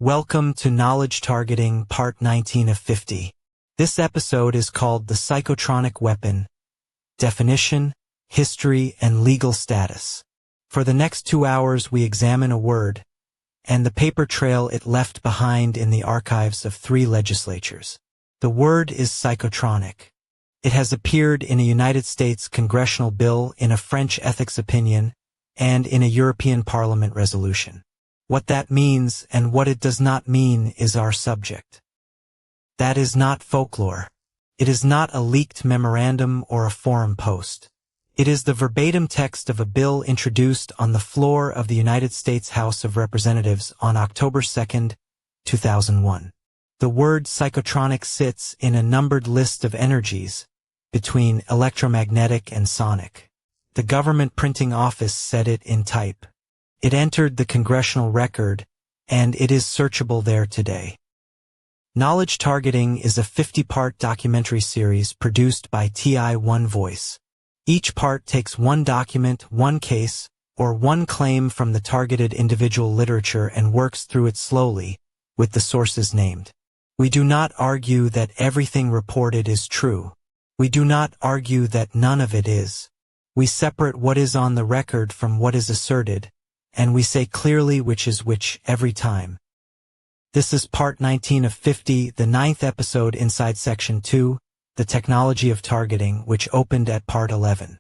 Welcome to Knowledge Targeting Part 19 of 50. This episode is called the Psychotronic Weapon, Definition, History, and Legal Status. For the next 2 hours we examine a word, and the paper trail it left behind in the archives of 3 legislatures. The word is psychotronic. It has appeared in a United States congressional bill, in a French ethics opinion, and in a European Parliament resolution. What that means and what it does not mean is our subject. That is not folklore. It is not a leaked memorandum or a forum post. It is the verbatim text of a bill introduced on the floor of the United States House of Representatives on October 2, 2001. The word psychotronic sits in a numbered list of energies between electromagnetic and sonic. The government printing office said it in type. It entered the congressional record, and it is searchable there today. Knowledge Targeting is a 50-part documentary series produced by TI One Voice. Each part takes one document, one case, or one claim from the targeted individual literature and works through it slowly, with the sources named. We do not argue that everything reported is true. We do not argue that none of it is. We separate what is on the record from what is asserted, and we say clearly which is which every time. This is part 19 of 50, the 9th episode inside section 2, the technology of targeting, which opened at part 11.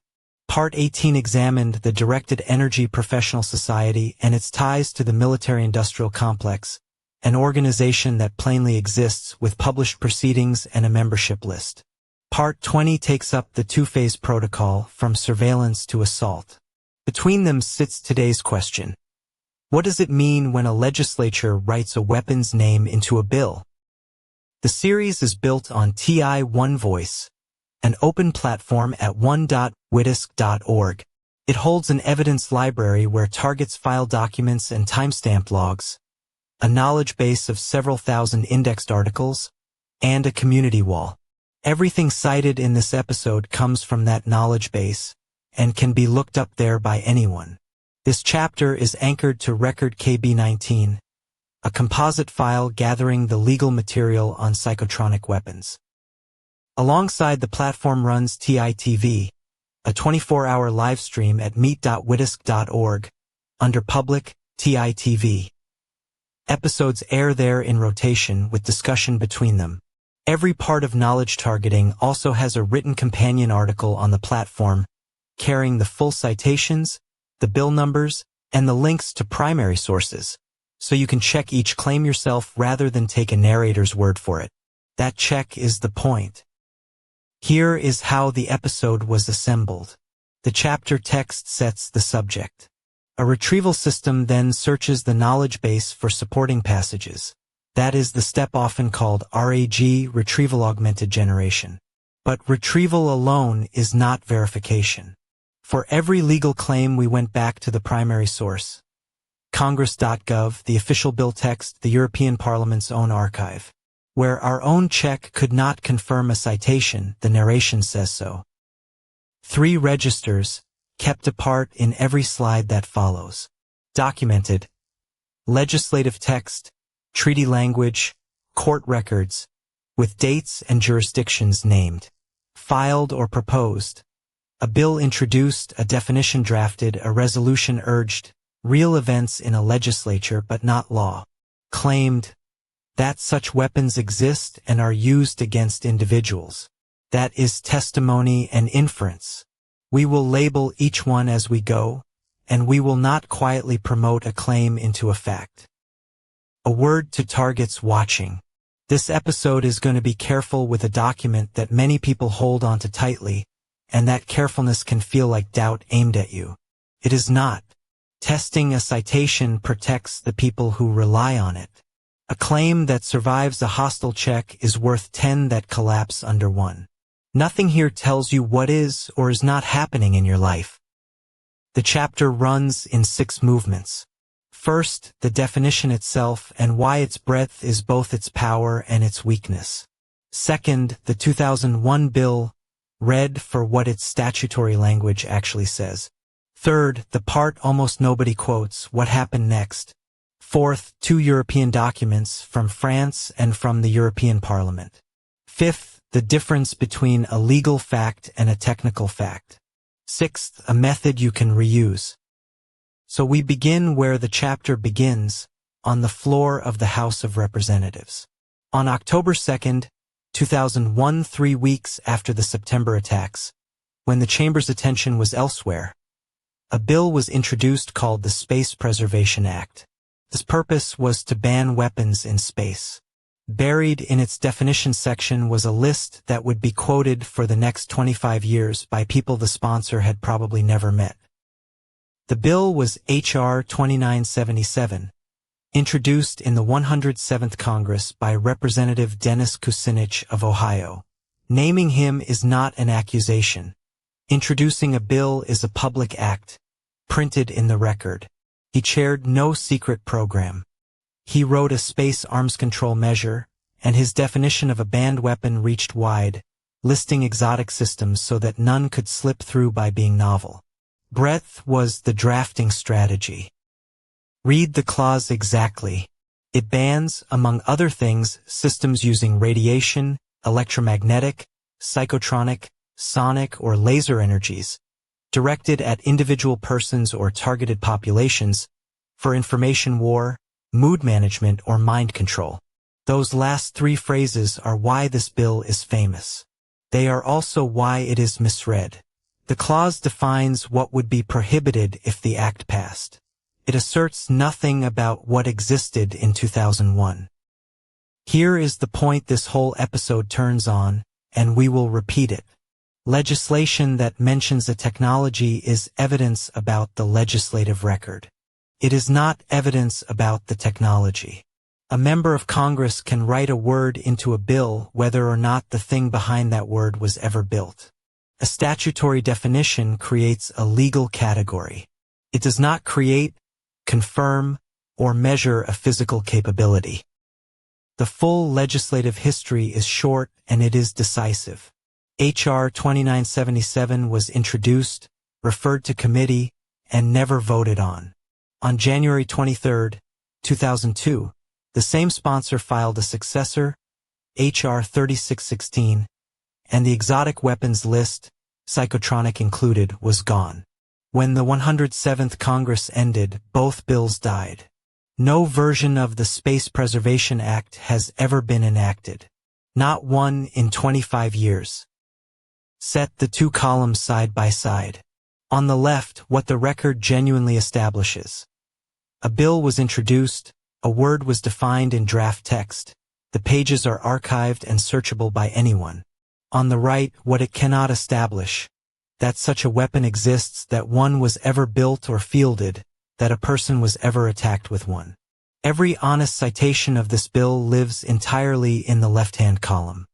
Part 18 examined the Directed Energy Professional Society and its ties to the military-industrial complex, an organization that plainly exists with published proceedings and a membership list. Part 20 takes up the two-phase protocol from surveillance to assault. Between them sits today's question. What does it mean when a legislature writes a weapon's name into a bill? The series is built on TI One Voice, an open platform at one.witisk.org. It holds an evidence library where targets file documents and timestamp logs, a knowledge base of several thousand indexed articles, and a community wall. Everything cited in this episode comes from that knowledge base, and can be looked up there by anyone. This chapter is anchored to Record KB19, a composite file gathering the legal material on psychotronic weapons. Alongside the platform runs TITV, a 24-hour live stream at meet.witisk.org, under Public, TITV. Episodes air there in rotation with discussion between them. Every part of Knowledge Targeting also has a written companion article on the platform, carrying the full citations, the bill numbers, and the links to primary sources, so you can check each claim yourself rather than take a narrator's word for it. That check is the point. Here is how the episode was assembled. The chapter text sets the subject. A retrieval system then searches the knowledge base for supporting passages. That is the step often called RAG, Retrieval Augmented Generation. But retrieval alone is not verification. For every legal claim we went back to the primary source. Congress.gov, the official bill text, the European Parliament's own archive. Where our own check could not confirm a citation, the narration says so. 3 registers, kept apart in every slide that follows. Documented. Legislative text, treaty language, court records, with dates and jurisdictions named. Filed or proposed. A bill introduced, a definition drafted, a resolution urged, real events in a legislature but not law. Claimed that such weapons exist and are used against individuals. That is testimony and inference. We will label each one as we go, and we will not quietly promote a claim into a fact. A word to targets watching. This episode is going to be careful with a document that many people hold onto tightly, and that carefulness can feel like doubt aimed at you. It is not. Testing a citation protects the people who rely on it. A claim that survives a hostile check is worth 10 that collapse under 1. Nothing here tells you what is or is not happening in your life. The chapter runs in 6 movements. First, the definition itself and why its breadth is both its power and its weakness. Second, the 2001 bill, read for what its statutory language actually says. Third, the part almost nobody quotes, what happened next. Fourth, 2 European documents from France and from the European Parliament. Fifth, the difference between a legal fact and a technical fact. Sixth, a method you can reuse. So we begin where the chapter begins, on the floor of the House of Representatives. On October 2nd, 2001, 3 weeks after the September attacks, when the chamber's attention was elsewhere, a bill was introduced called the Space Preservation Act. Its purpose was to ban weapons in space. Buried in its definition section was a list that would be quoted for the next 25 years by people the sponsor had probably never met. The bill was H.R. 2977, introduced in the 107th Congress by Representative Dennis Kucinich of Ohio. Naming him is not an accusation. Introducing a bill is a public act, printed in the record. He chaired no secret program. He wrote a space arms control measure, and his definition of a banned weapon reached wide, listing exotic systems so that none could slip through by being novel. Breadth was the drafting strategy. Read the clause exactly. It bans, among other things, systems using radiation, electromagnetic, psychotronic, sonic, or laser energies, directed at individual persons or targeted populations, for information war, mood management, or mind control. Those last 3 phrases are why this bill is famous. They are also why it is misread. The clause defines what would be prohibited if the act passed. It asserts nothing about what existed in 2001. Here is the point this whole episode turns on, and we will repeat it. Legislation that mentions a technology is evidence about the legislative record. It is not evidence about the technology. A member of Congress can write a word into a bill whether or not the thing behind that word was ever built. A statutory definition creates a legal category. It does not create, confirm, or measure a physical capability. The full legislative history is short and it is decisive. H.R. 2977 was introduced, referred to committee, and never voted on. On January 23, 2002, the same sponsor filed a successor, H.R. 3616, and the exotic weapons list, Psychotronic included, was gone. When the 107th Congress ended, both bills died. No version of the Space Preservation Act has ever been enacted. Not one in 25 years. Set the 2 columns side by side. On the left, what the record genuinely establishes. A bill was introduced, a word was defined in draft text, the pages are archived and searchable by anyone. On the right, what it cannot establish, that such a weapon exists, that one was ever built or fielded, that a person was ever attacked with one. Every honest citation of this bill lives entirely in the left-hand column.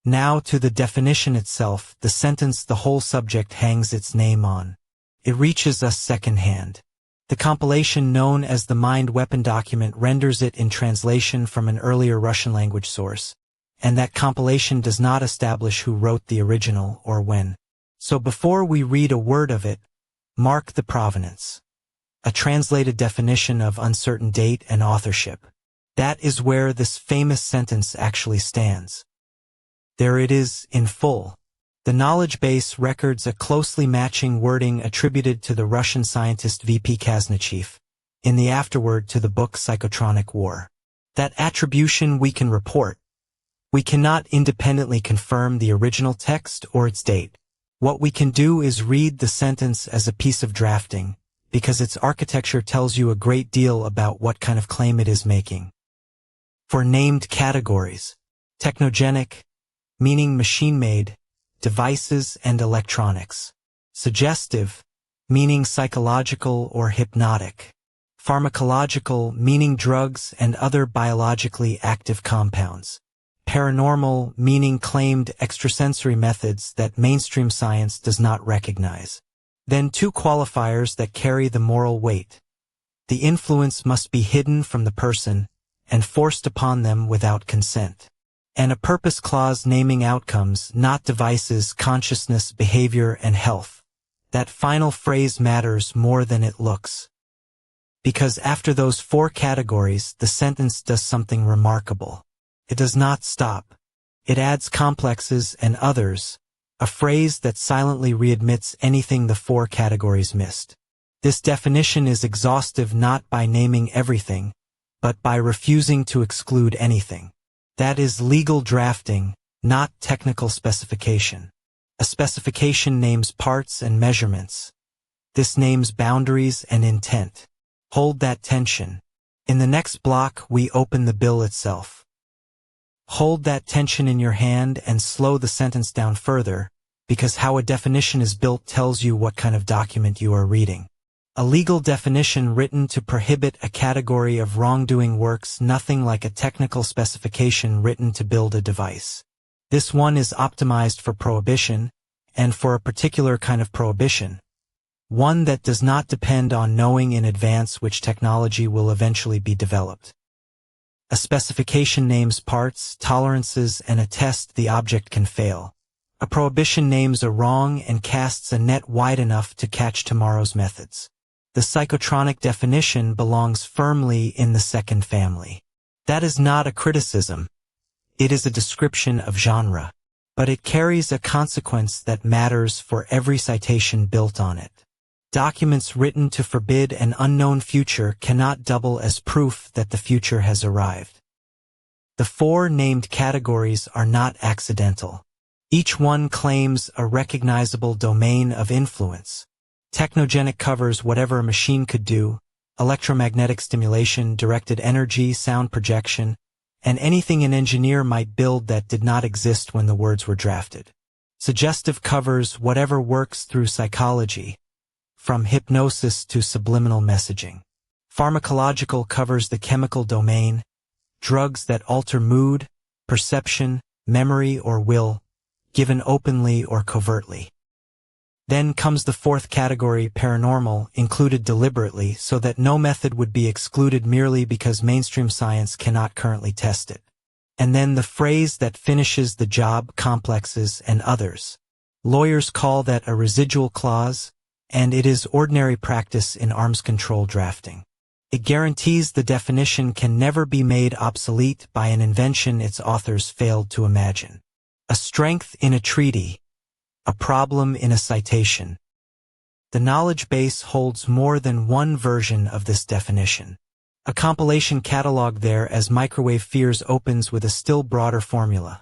Now to the definition itself, the sentence the whole subject hangs its name on. It reaches us secondhand. The compilation known as the Mind Weapon document renders it in translation from an earlier Russian language source, and that compilation does not establish who wrote the original or when. So before we read a word of it, mark the provenance. A translated definition of uncertain date and authorship. That is where this famous sentence actually stands. There it is in full. The knowledge base records a closely matching wording attributed to the Russian scientist V.P. Kazanchev in the afterword to the book Psychotronic War. That attribution we can report. We cannot independently confirm the original text or its date. What we can do is read the sentence as a piece of drafting, because its architecture tells you a great deal about what kind of claim it is making. For named categories, technogenic, meaning machine-made, devices and electronics. Suggestive, meaning psychological or hypnotic. Pharmacological, meaning drugs and other biologically active compounds. Paranormal, meaning claimed extrasensory methods that mainstream science does not recognize. Then 2 qualifiers that carry the moral weight. The influence must be hidden from the person and forced upon them without consent. And a purpose clause naming outcomes, not devices, consciousness, behavior, and health. That final phrase matters more than it looks. Because after those 4 categories, the sentence does something remarkable. It does not stop. It adds complexes and others, a phrase that silently readmits anything the 4 categories missed. This definition is exhaustive not by naming everything, but by refusing to exclude anything. That is legal drafting, not technical specification. A specification names parts and measurements. This names boundaries and intent. Hold that tension. In the next block, we open the bill itself. Hold that tension in your hand and slow the sentence down further, because how a definition is built tells you what kind of document you are reading. A legal definition written to prohibit a category of wrongdoing works nothing like a technical specification written to build a device. This one is optimized for prohibition, and for a particular kind of prohibition. One that does not depend on knowing in advance which technology will eventually be developed. A specification names parts, tolerances, and a test the object can fail. A prohibition names a wrong and casts a net wide enough to catch tomorrow's methods. The psychotronic definition belongs firmly in the second family. That is not a criticism. It is a description of genre. But it carries a consequence that matters for every citation built on it. Documents written to forbid an unknown future cannot double as proof that the future has arrived. The 4 named categories are not accidental. Each one claims a recognizable domain of influence. Technogenic covers whatever a machine could do: electromagnetic stimulation, directed energy, sound projection, and anything an engineer might build that did not exist when the words were drafted. Suggestive covers whatever works through psychology, from hypnosis to subliminal messaging. Pharmacological covers the chemical domain, drugs that alter mood, perception, memory, or will, given openly or covertly. Then comes the 4th category, paranormal, included deliberately so that no method would be excluded merely because mainstream science cannot currently test it. And then the phrase that finishes the job, complexes and others. Lawyers call that a residual clause, and it is ordinary practice in arms control drafting. It guarantees the definition can never be made obsolete by an invention its authors failed to imagine. A strength in a treaty, a problem in a citation. The knowledge base holds more than one version of this definition. A compilation catalog there as Microwave Fears opens with a still broader formula.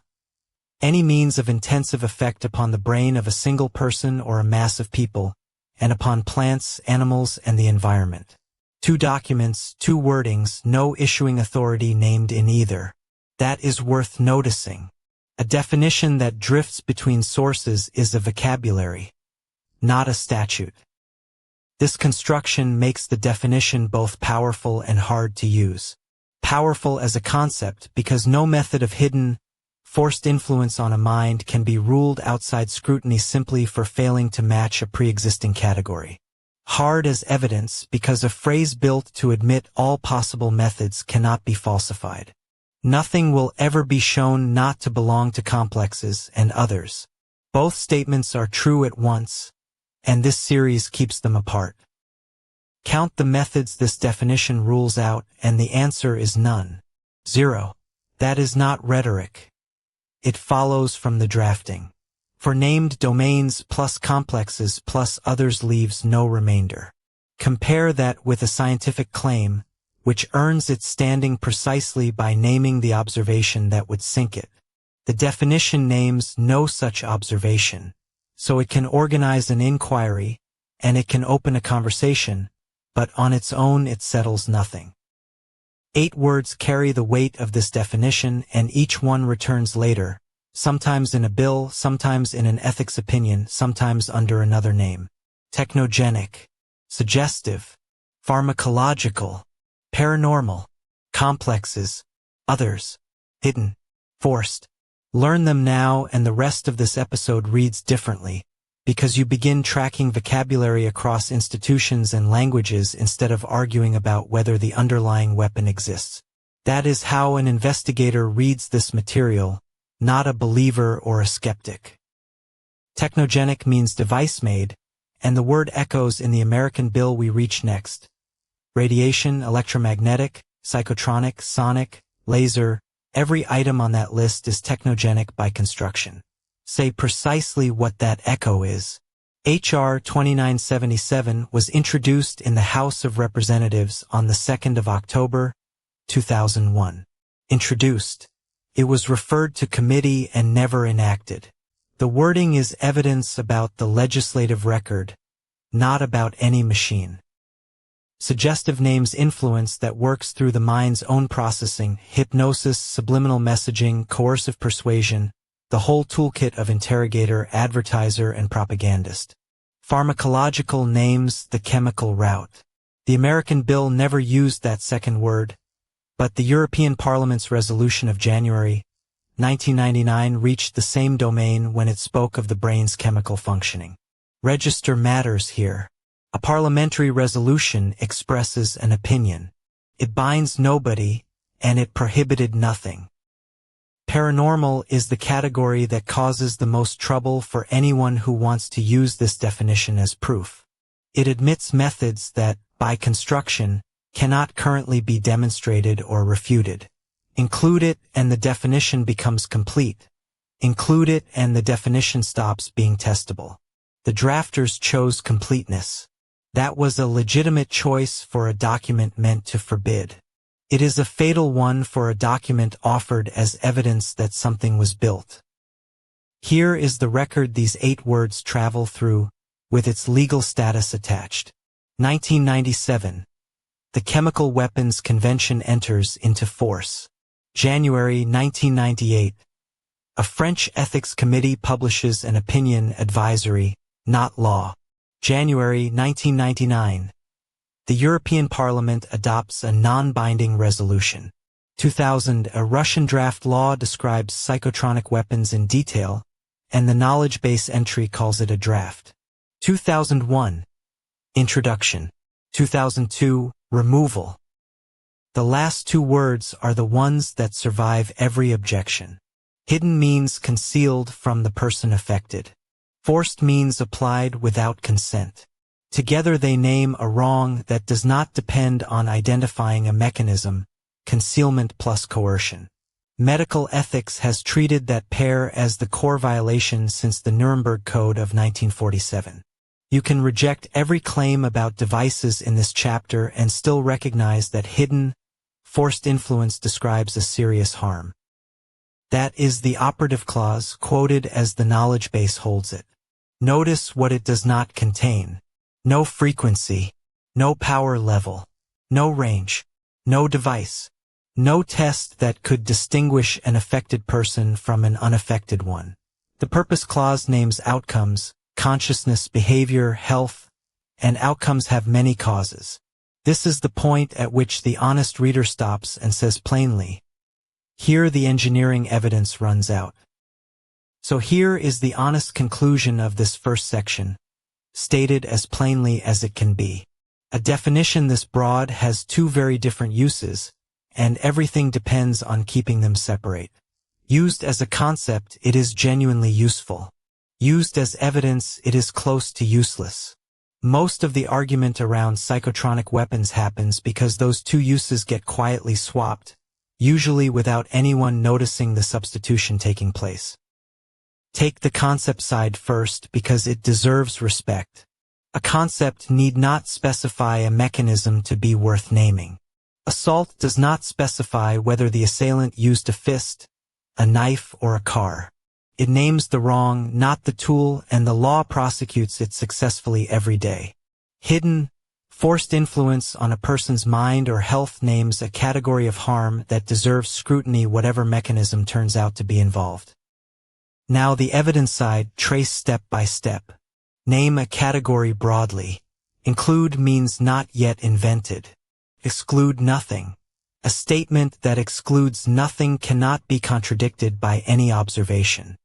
Any means of intensive effect upon the brain of a single person or a mass of people, and upon plants, animals, and the environment. 2 documents, 2 wordings, no issuing authority named in either. That is worth noticing. A definition that drifts between sources is a vocabulary, not a statute. This construction makes the definition both powerful and hard to use. Powerful as a concept because no method of hidden, forced influence on a mind can be ruled outside scrutiny simply for failing to match a pre-existing category. Hard as evidence because a phrase built to admit all possible methods cannot be falsified. Nothing will ever be shown not to belong to complexes and others. Both statements are true at once, and this series keeps them apart. Count the methods this definition rules out, and the answer is none. 0. That is not rhetoric. It follows from the drafting. For named domains plus complexes plus others leaves no remainder. Compare that with a scientific claim, which earns its standing precisely by naming the observation that would sink it. The definition names no such observation, so it can organize an inquiry, and it can open a conversation, but on its own it settles nothing. 8 words carry the weight of this definition, and each one returns later, sometimes in a bill, sometimes in an ethics opinion, sometimes under another name. Technogenic, suggestive, pharmacological, paranormal, complexes, others, hidden, forced. Learn them now, and the rest of this episode reads differently, because you begin tracking vocabulary across institutions and languages instead of arguing about whether the underlying weapon exists. That is how an investigator reads this material, not a believer or a skeptic. Technogenic means device made, and the word echoes in the American bill we reach next. Radiation, electromagnetic, psychotronic, sonic, laser, every item on that list is technogenic by construction. Say precisely what that echo is. H.R. 2977 was introduced in the House of Representatives on the 2nd of October, 2001. Introduced. It was referred to committee and never enacted. The wording is evidence about the legislative record, not about any machine. Suggestive names influence that works through the mind's own processing, hypnosis, subliminal messaging, coercive persuasion, the whole toolkit of interrogator, advertiser, and propagandist. Pharmacological names, the chemical route. The American bill never used that second word, but the European Parliament's resolution of January 1999 reached the same domain when it spoke of the brain's chemical functioning. Register matters here. A parliamentary resolution expresses an opinion. It binds nobody, and it prohibited nothing. Paranormal is the category that causes the most trouble for anyone who wants to use this definition as proof. It admits methods that, by construction, cannot currently be demonstrated or refuted. Include it and the definition becomes complete. Include it and the definition stops being testable. The drafters chose completeness. That was a legitimate choice for a document meant to forbid. It is a fatal one for a document offered as evidence that something was built. Here is the record these 8 words travel through, with its legal status attached. 1997. The Chemical Weapons Convention enters into force. January 1998. A French ethics committee publishes an opinion advisory, not law. January 1999. The European Parliament adopts a non-binding resolution. 2000. A Russian draft law describes psychotronic weapons in detail, and the knowledge base entry calls it a draft. 2001. Introduction. 2002. Removal. The last 2 words are the ones that survive every objection. Hidden means concealed from the person affected. Forced means applied without consent. Together they name a wrong that does not depend on identifying a mechanism, concealment plus coercion. Medical ethics has treated that pair as the core violation since the Nuremberg Code of 1947. You can reject every claim about devices in this chapter and still recognize that hidden, forced influence describes a serious harm. That is the operative clause quoted as the knowledge base holds it. Notice what it does not contain. No frequency, no power level, no range, no device, no test that could distinguish an affected person from an unaffected one. The purpose clause names outcomes, consciousness, behavior, health, and outcomes have many causes. This is the point at which the honest reader stops and says plainly, here the engineering evidence runs out. So here is the honest conclusion of this first section, stated as plainly as it can be. A definition this broad has 2 very different uses, and everything depends on keeping them separate. Used as a concept, it is genuinely useful. Used as evidence, it is close to useless. Most of the argument around psychotronic weapons happens because those 2 uses get quietly swapped, usually without anyone noticing the substitution taking place. Take the concept side first because it deserves respect. A concept need not specify a mechanism to be worth naming. Assault does not specify whether the assailant used a fist, a knife, or a car. It names the wrong, not the tool, and the law prosecutes it successfully every day. Hidden, forced influence on a person's mind or health names a category of harm that deserves scrutiny whatever mechanism turns out to be involved. Now the evidence side, trace step by step. Name a category broadly. Include means not yet invented. Exclude nothing. A statement that excludes nothing cannot be contradicted by any observation.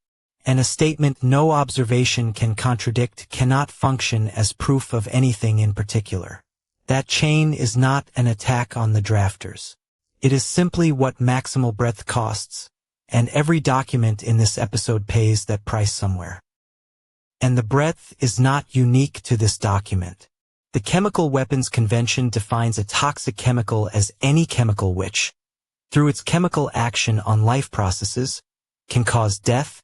And a statement no observation can contradict cannot function as proof of anything in particular. That chain is not an attack on the drafters. It is simply what maximal breadth costs, and every document in this episode pays that price somewhere. And the breadth is not unique to this document. The Chemical Weapons Convention defines a toxic chemical as any chemical which, through its chemical action on life processes, can cause death,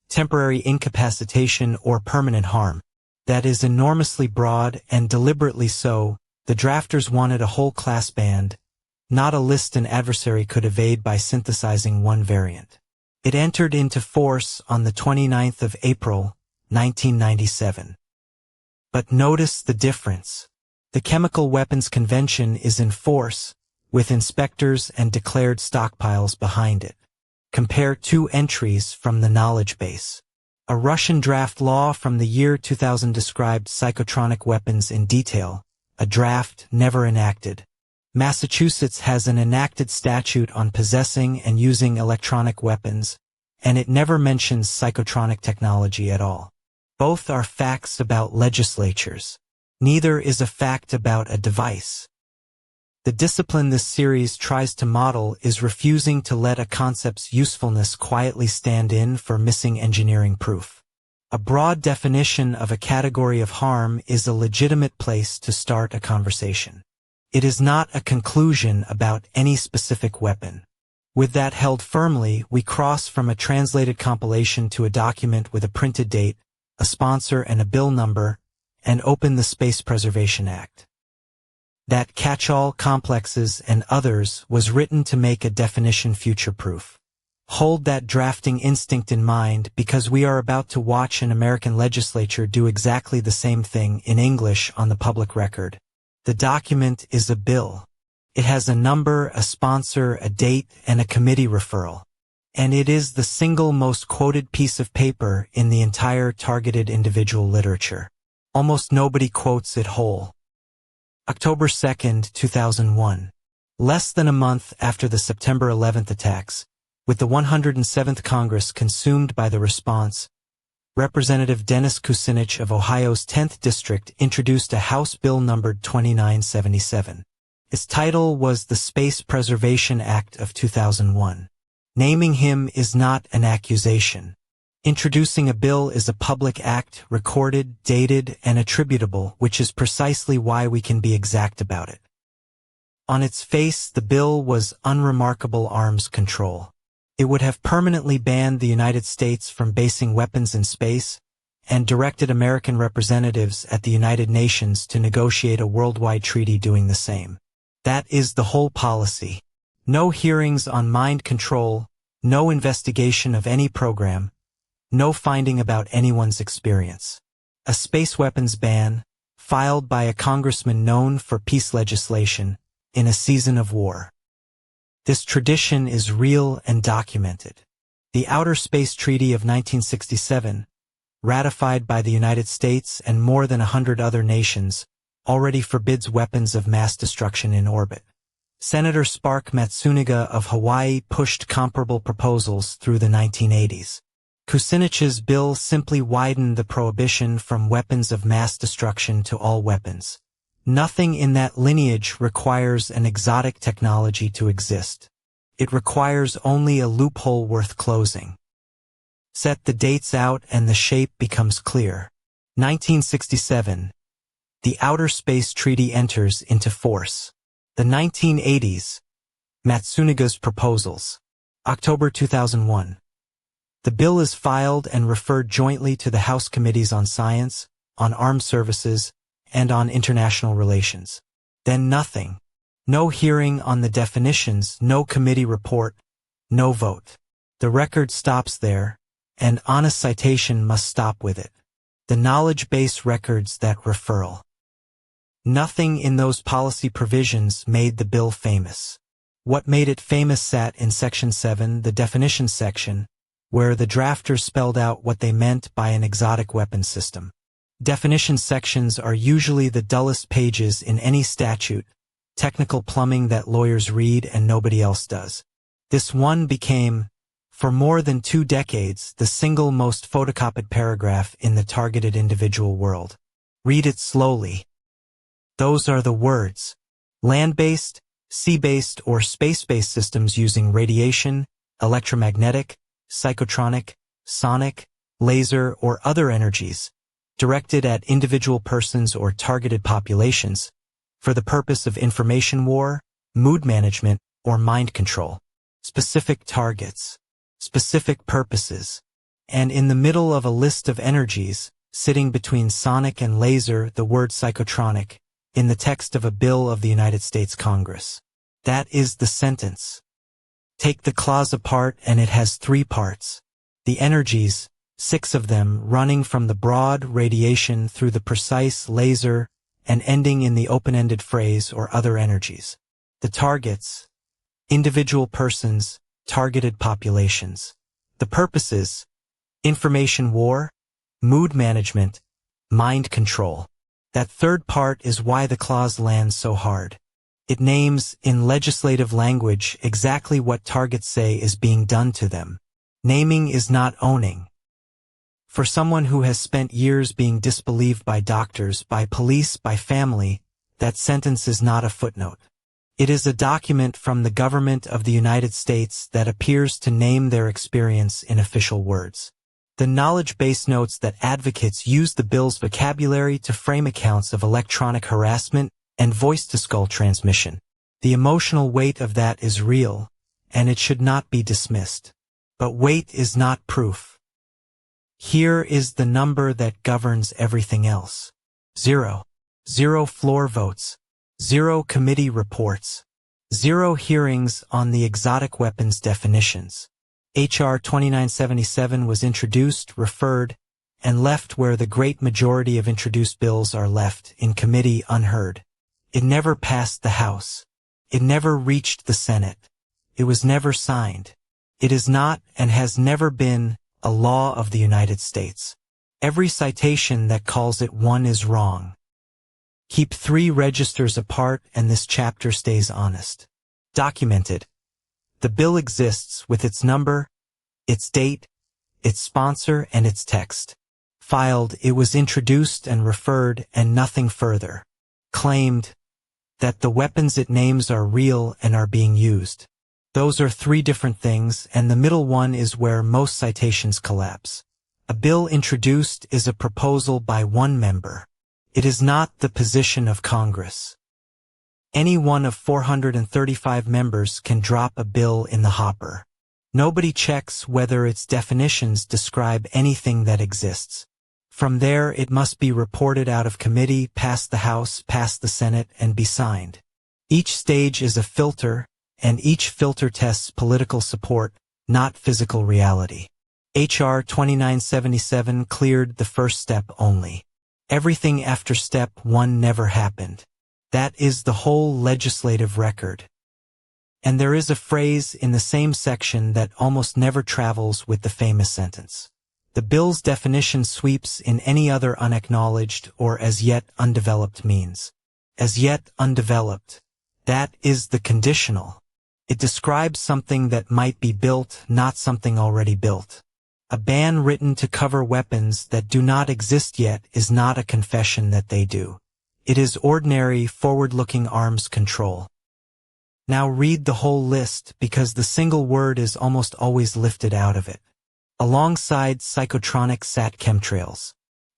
temporary incapacitation, or permanent harm. That is enormously broad, and deliberately so. The drafters wanted a whole class banned, not a list an adversary could evade by synthesizing one variant. It entered into force on the 29th of April, 1997. But notice the difference. The Chemical Weapons Convention is in force, with inspectors and declared stockpiles behind it. Compare two entries from the knowledge base. A Russian draft law from the year 2000 described psychotronic weapons in detail, a draft never enacted. Massachusetts has an enacted statute on possessing and using electronic weapons, and it never mentions psychotronic technology at all. Both are facts about legislatures. Neither is a fact about a device. The discipline this series tries to model is refusing to let a concept's usefulness quietly stand in for missing engineering proof. A broad definition of a category of harm is a legitimate place to start a conversation. It is not a conclusion about any specific weapon. With that held firmly, we cross from a translated compilation to a document with a printed date, a sponsor and a bill number, and open the Space Preservation Act. That catch-all complexes and others was written to make a definition future-proof. Hold that drafting instinct in mind, because we are about to watch an American legislature do exactly the same thing in English on the public record. The document is a bill. It has a number, a sponsor, a date, and a committee referral. And it is the single most quoted piece of paper in the entire targeted individual literature. Almost nobody quotes it whole. October 2nd, 2001. Less than a month after the September 11th attacks, with the 107th Congress consumed by the response, Representative Dennis Kucinich of Ohio's 10th District introduced a House bill numbered 2977. Its title was the Space Preservation Act of 2001. Naming him is not an accusation. Introducing a bill is a public act, recorded, dated, and attributable, which is precisely why we can be exact about it. On its face, the bill was unremarkable arms control. It would have permanently banned the United States from basing weapons in space, and directed American representatives at the United Nations to negotiate a worldwide treaty doing the same. That is the whole policy. No hearings on mind control, no investigation of any program, no finding about anyone's experience. A space weapons ban, filed by a congressman known for peace legislation, in a season of war. This tradition is real and documented. The Outer Space Treaty of 1967, ratified by the United States and more than 100 other nations, already forbids weapons of mass destruction in orbit. Senator Spark Matsuniga of Hawaii pushed comparable proposals through the 1980s. Kucinich's bill simply widened the prohibition from weapons of mass destruction to all weapons. Nothing in that lineage requires an exotic technology to exist. It requires only a loophole worth closing. Set the dates out and the shape becomes clear. 1967. The Outer Space Treaty enters into force. The 1980s. Matsuniga's proposals. October 2001. The bill is filed and referred jointly to the House Committees on Science, on Armed Services, and on International Relations. Then nothing. No hearing on the definitions, no committee report, no vote. The record stops there, and honest citation must stop with it. The knowledge base records that referral. Nothing in those policy provisions made the bill famous. What made it famous sat in Section 7, the definition section, where the drafters spelled out what they meant by an exotic weapons system. Definition sections are usually the dullest pages in any statute, technical plumbing that lawyers read and nobody else does. This one became, for more than 2 decades, the single most photocopied paragraph in the targeted individual world. Read it slowly. Those are the words. Land-based, sea-based, or space-based systems using radiation, electromagnetic, psychotronic, sonic, laser, or other energies, directed at individual persons or targeted populations, for the purpose of information war, mood management, or mind control. Specific targets, specific purposes, and in the middle of a list of energies, sitting between sonic and laser, the word psychotronic, in the text of a bill of the United States Congress. That is the sentence. Take the clause apart and it has 3 parts. The energies, 6 of them, running from the broad radiation through the precise laser and ending in the open-ended phrase or other energies. The targets, individual persons, targeted populations. The purposes, information war, mood management, mind control. That third part is why the clause lands so hard. It names, in legislative language, exactly what targets say is being done to them. Naming is not owning. For someone who has spent years being disbelieved by doctors, by police, by family, that sentence is not a footnote. It is a document from the government of the United States that appears to name their experience in official words. The knowledge base notes that advocates use the bill's vocabulary to frame accounts of electronic harassment and voice-to-skull transmission. The emotional weight of that is real, and it should not be dismissed. But weight is not proof. Here is the number that governs everything else. 0. 0 floor votes. 0 committee reports. 0 hearings on the exotic weapons definitions. H.R. 2977 was introduced, referred, and left where the great majority of introduced bills are left, in committee unheard. It never passed the House. It never reached the Senate. It was never signed. It is not, and has never been, a law of the United States. Every citation that calls it one is wrong. Keep 3 registers apart and this chapter stays honest. Documented. The bill exists with its number, its date, its sponsor, and its text. Filed, it was introduced and referred, and nothing further. Claimed that the weapons it names are real and are being used. Those are 3 different things, and the middle one is where most citations collapse. A bill introduced is a proposal by one member. It is not the position of Congress. Any one of 435 members can drop a bill in the hopper. Nobody checks whether its definitions describe anything that exists. From there, it must be reported out of committee, past the House, past the Senate, and be signed. Each stage is a filter, and each filter tests political support, not physical reality. H.R. 2977 cleared the first step only. Everything after step 1 never happened. That is the whole legislative record. And there is a phrase in the same section that almost never travels with the famous sentence. The bill's definition sweeps in any other unacknowledged or as yet undeveloped means. As yet undeveloped. That is the conditional. It describes something that might be built, not something already built. A ban written to cover weapons that do not exist yet is not a confession that they do. It is ordinary, forward-looking arms control. Now read the whole list because the single word is almost always lifted out of it. Alongside psychotronic sat chemtrails,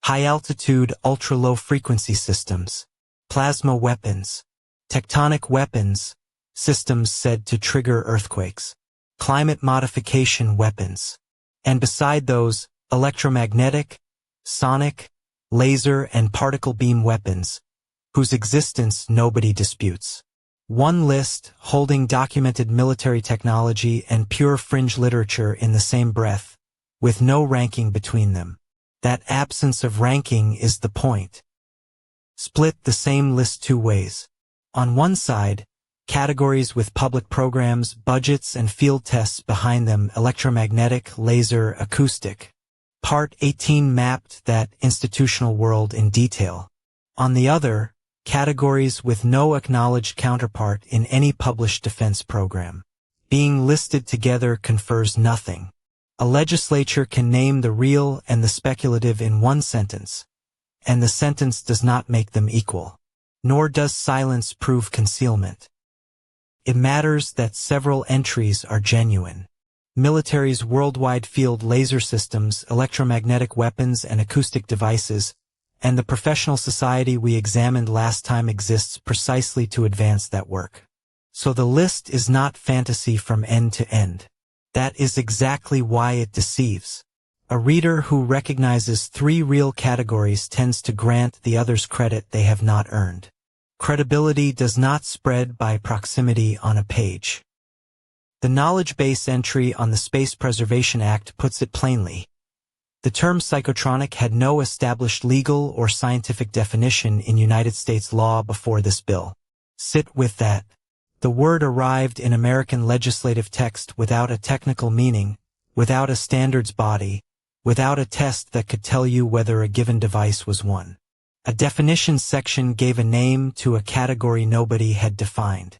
high-altitude, ultra-low frequency systems, plasma weapons, tectonic weapons, systems said to trigger earthquakes, climate modification weapons, and beside those, electromagnetic, sonic, laser, and particle beam weapons, whose existence nobody disputes. One list holding documented military technology and pure fringe literature in the same breath, with no ranking between them. That absence of ranking is the point. Split the same list 2 ways. On one side, categories with public programs, budgets, and field tests behind them: electromagnetic, laser, acoustic. Part 18 mapped that institutional world in detail. On the other, categories with no acknowledged counterpart in any published defense program. Being listed together confers nothing. A legislature can name the real and the speculative in one sentence, and the sentence does not make them equal. Nor does silence prove concealment. It matters that several entries are genuine. Military's worldwide field laser systems, electromagnetic weapons, and acoustic devices and the professional society we examined last time exists precisely to advance that work. So the list is not fantasy from end to end. That is exactly why it deceives. A reader who recognizes 3 real categories tends to grant the others credit they have not earned. Credibility does not spread by proximity on a page. The knowledge base entry on the Space Preservation Act puts it plainly. The term psychotronic had no established legal or scientific definition in United States law before this bill. Sit with that. The word arrived in American legislative text without a technical meaning, without a standards body, without a test that could tell you whether a given device was one. A definitions section gave a name to a category nobody had defined.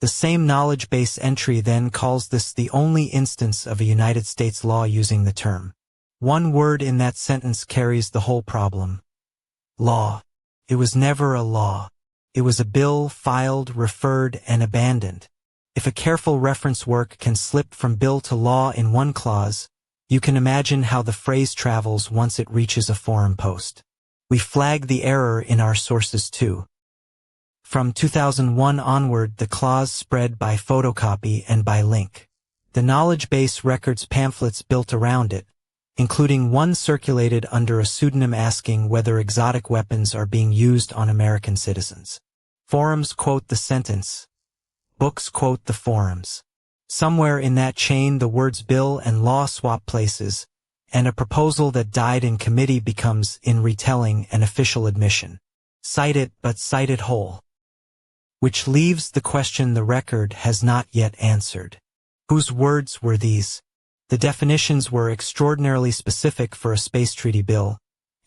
The same knowledge base entry then calls this the only instance of a United States law using the term. One word in that sentence carries the whole problem. Law. It was never a law. It was a bill filed, referred, and abandoned. If a careful reference work can slip from bill to law in one clause, you can imagine how the phrase travels once it reaches a forum post. We flag the error in our sources too. From 2001 onward, the clause spread by photocopy and by link. The knowledge base records pamphlets built around it, including one circulated under a pseudonym asking whether exotic weapons are being used on American citizens. Forums quote the sentence. Books quote the forums. Somewhere in that chain the words bill and law swap places, and a proposal that died in committee becomes, in retelling, an official admission. Cite it, but cite it whole. Which leaves the question the record has not yet answered. Whose words were these? The definitions were extraordinarily specific for a space treaty bill,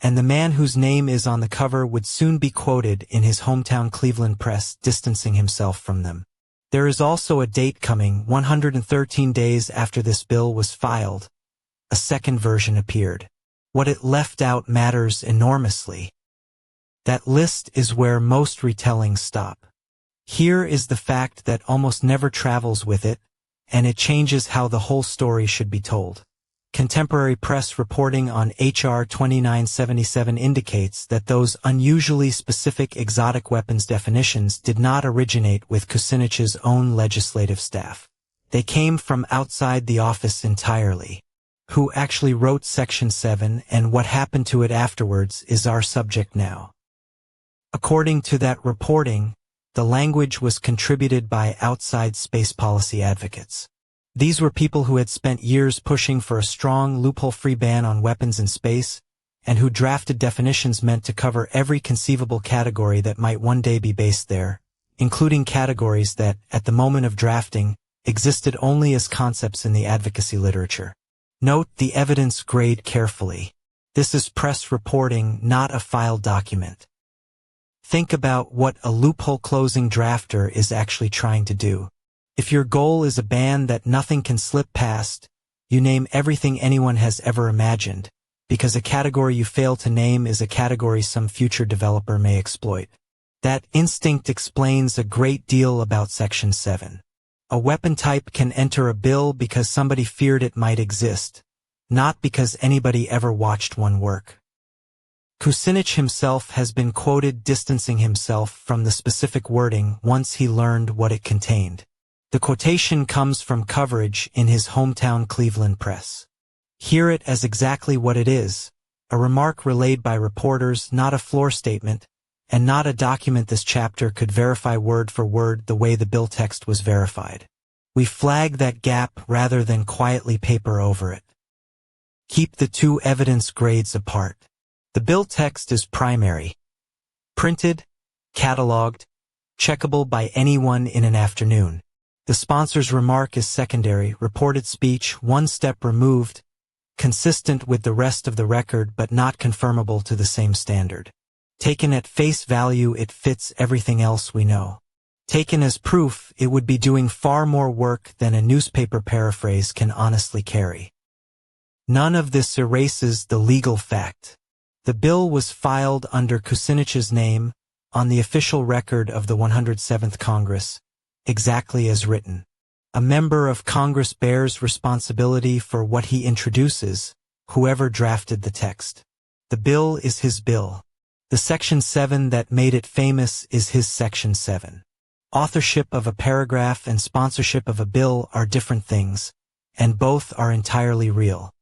and the man whose name is on the cover would soon be quoted in his hometown Cleveland press distancing himself from them. There is also a date coming, 113 days after this bill was filed. A second version appeared. What it left out matters enormously. That list is where most retellings stop. Here is the fact that almost never travels with it, and it changes how the whole story should be told. Contemporary press reporting on H.R. 2977 indicates that those unusually specific exotic weapons definitions did not originate with Kucinich's own legislative staff. They came from outside the office entirely. Who actually wrote Section 7 and what happened to it afterwards is our subject now. According to that reporting, the language was contributed by outside space policy advocates. These were people who had spent years pushing for a strong, loophole-free ban on weapons in space, and who drafted definitions meant to cover every conceivable category that might one day be based there, including categories that, at the moment of drafting, existed only as concepts in the advocacy literature. Note the evidence grade carefully. This is press reporting, not a filed document. Think about what a loophole-closing drafter is actually trying to do. If your goal is a ban that nothing can slip past, you name everything anyone has ever imagined, because a category you fail to name is a category some future developer may exploit. That instinct explains a great deal about Section 7. A weapon type can enter a bill because somebody feared it might exist, not because anybody ever watched one work. Kucinich himself has been quoted distancing himself from the specific wording once he learned what it contained. The quotation comes from coverage in his hometown Cleveland press. Hear it as exactly what it is, a remark relayed by reporters, not a floor statement, and not a document this chapter could verify word for word the way the bill text was verified. We flag that gap rather than quietly paper over it. Keep the two evidence grades apart. The bill text is primary. Printed, cataloged, checkable by anyone in an afternoon. The sponsor's remark is secondary, reported speech one step removed, consistent with the rest of the record but not confirmable to the same standard. Taken at face value, it fits everything else we know. Taken as proof, it would be doing far more work than a newspaper paraphrase can honestly carry. None of this erases the legal fact. The bill was filed under Kucinich's name on the official record of the 107th Congress, exactly as written. A member of Congress bears responsibility for what he introduces, whoever drafted the text. The bill is his bill. The Section 7 that made it famous is his Section 7. Authorship of a paragraph and sponsorship of a bill are different things, and both are entirely real.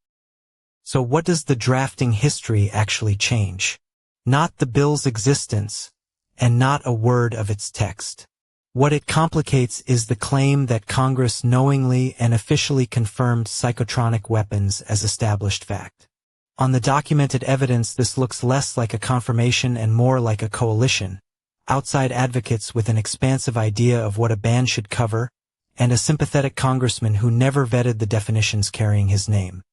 So what does the drafting history actually change? Not the bill's existence, and not a word of its text. What it complicates is the claim that Congress knowingly and officially confirmed psychotronic weapons as established fact. On the documented evidence, this looks less like a confirmation and more like a coalition. Outside advocates with an expansive idea of what a ban should cover, and a sympathetic congressman who never vetted the definitions carrying his name.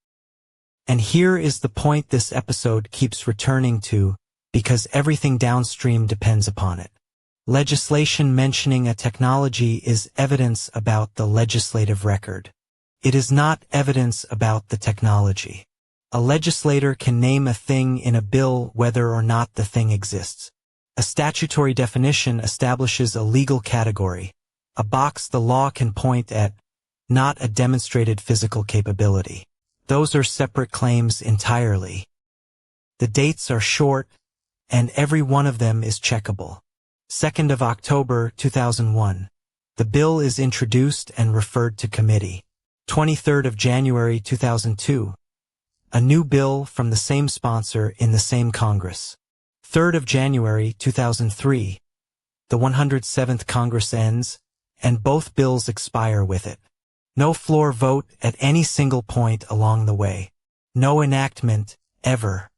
And here is the point this episode keeps returning to, because everything downstream depends upon it. Legislation mentioning a technology is evidence about the legislative record. It is not evidence about the technology. A legislator can name a thing in a bill whether or not the thing exists. A statutory definition establishes a legal category, a box the law can point at, not a demonstrated physical capability. Those are separate claims entirely. The dates are short, and every one of them is checkable. 2nd of October 2001. The bill is introduced and referred to committee. 23rd of January 2002. A new bill from the same sponsor in the same Congress. 3rd of January 2003. The 107th Congress ends, and both bills expire with it. No floor vote at any single point along the way. No enactment, ever.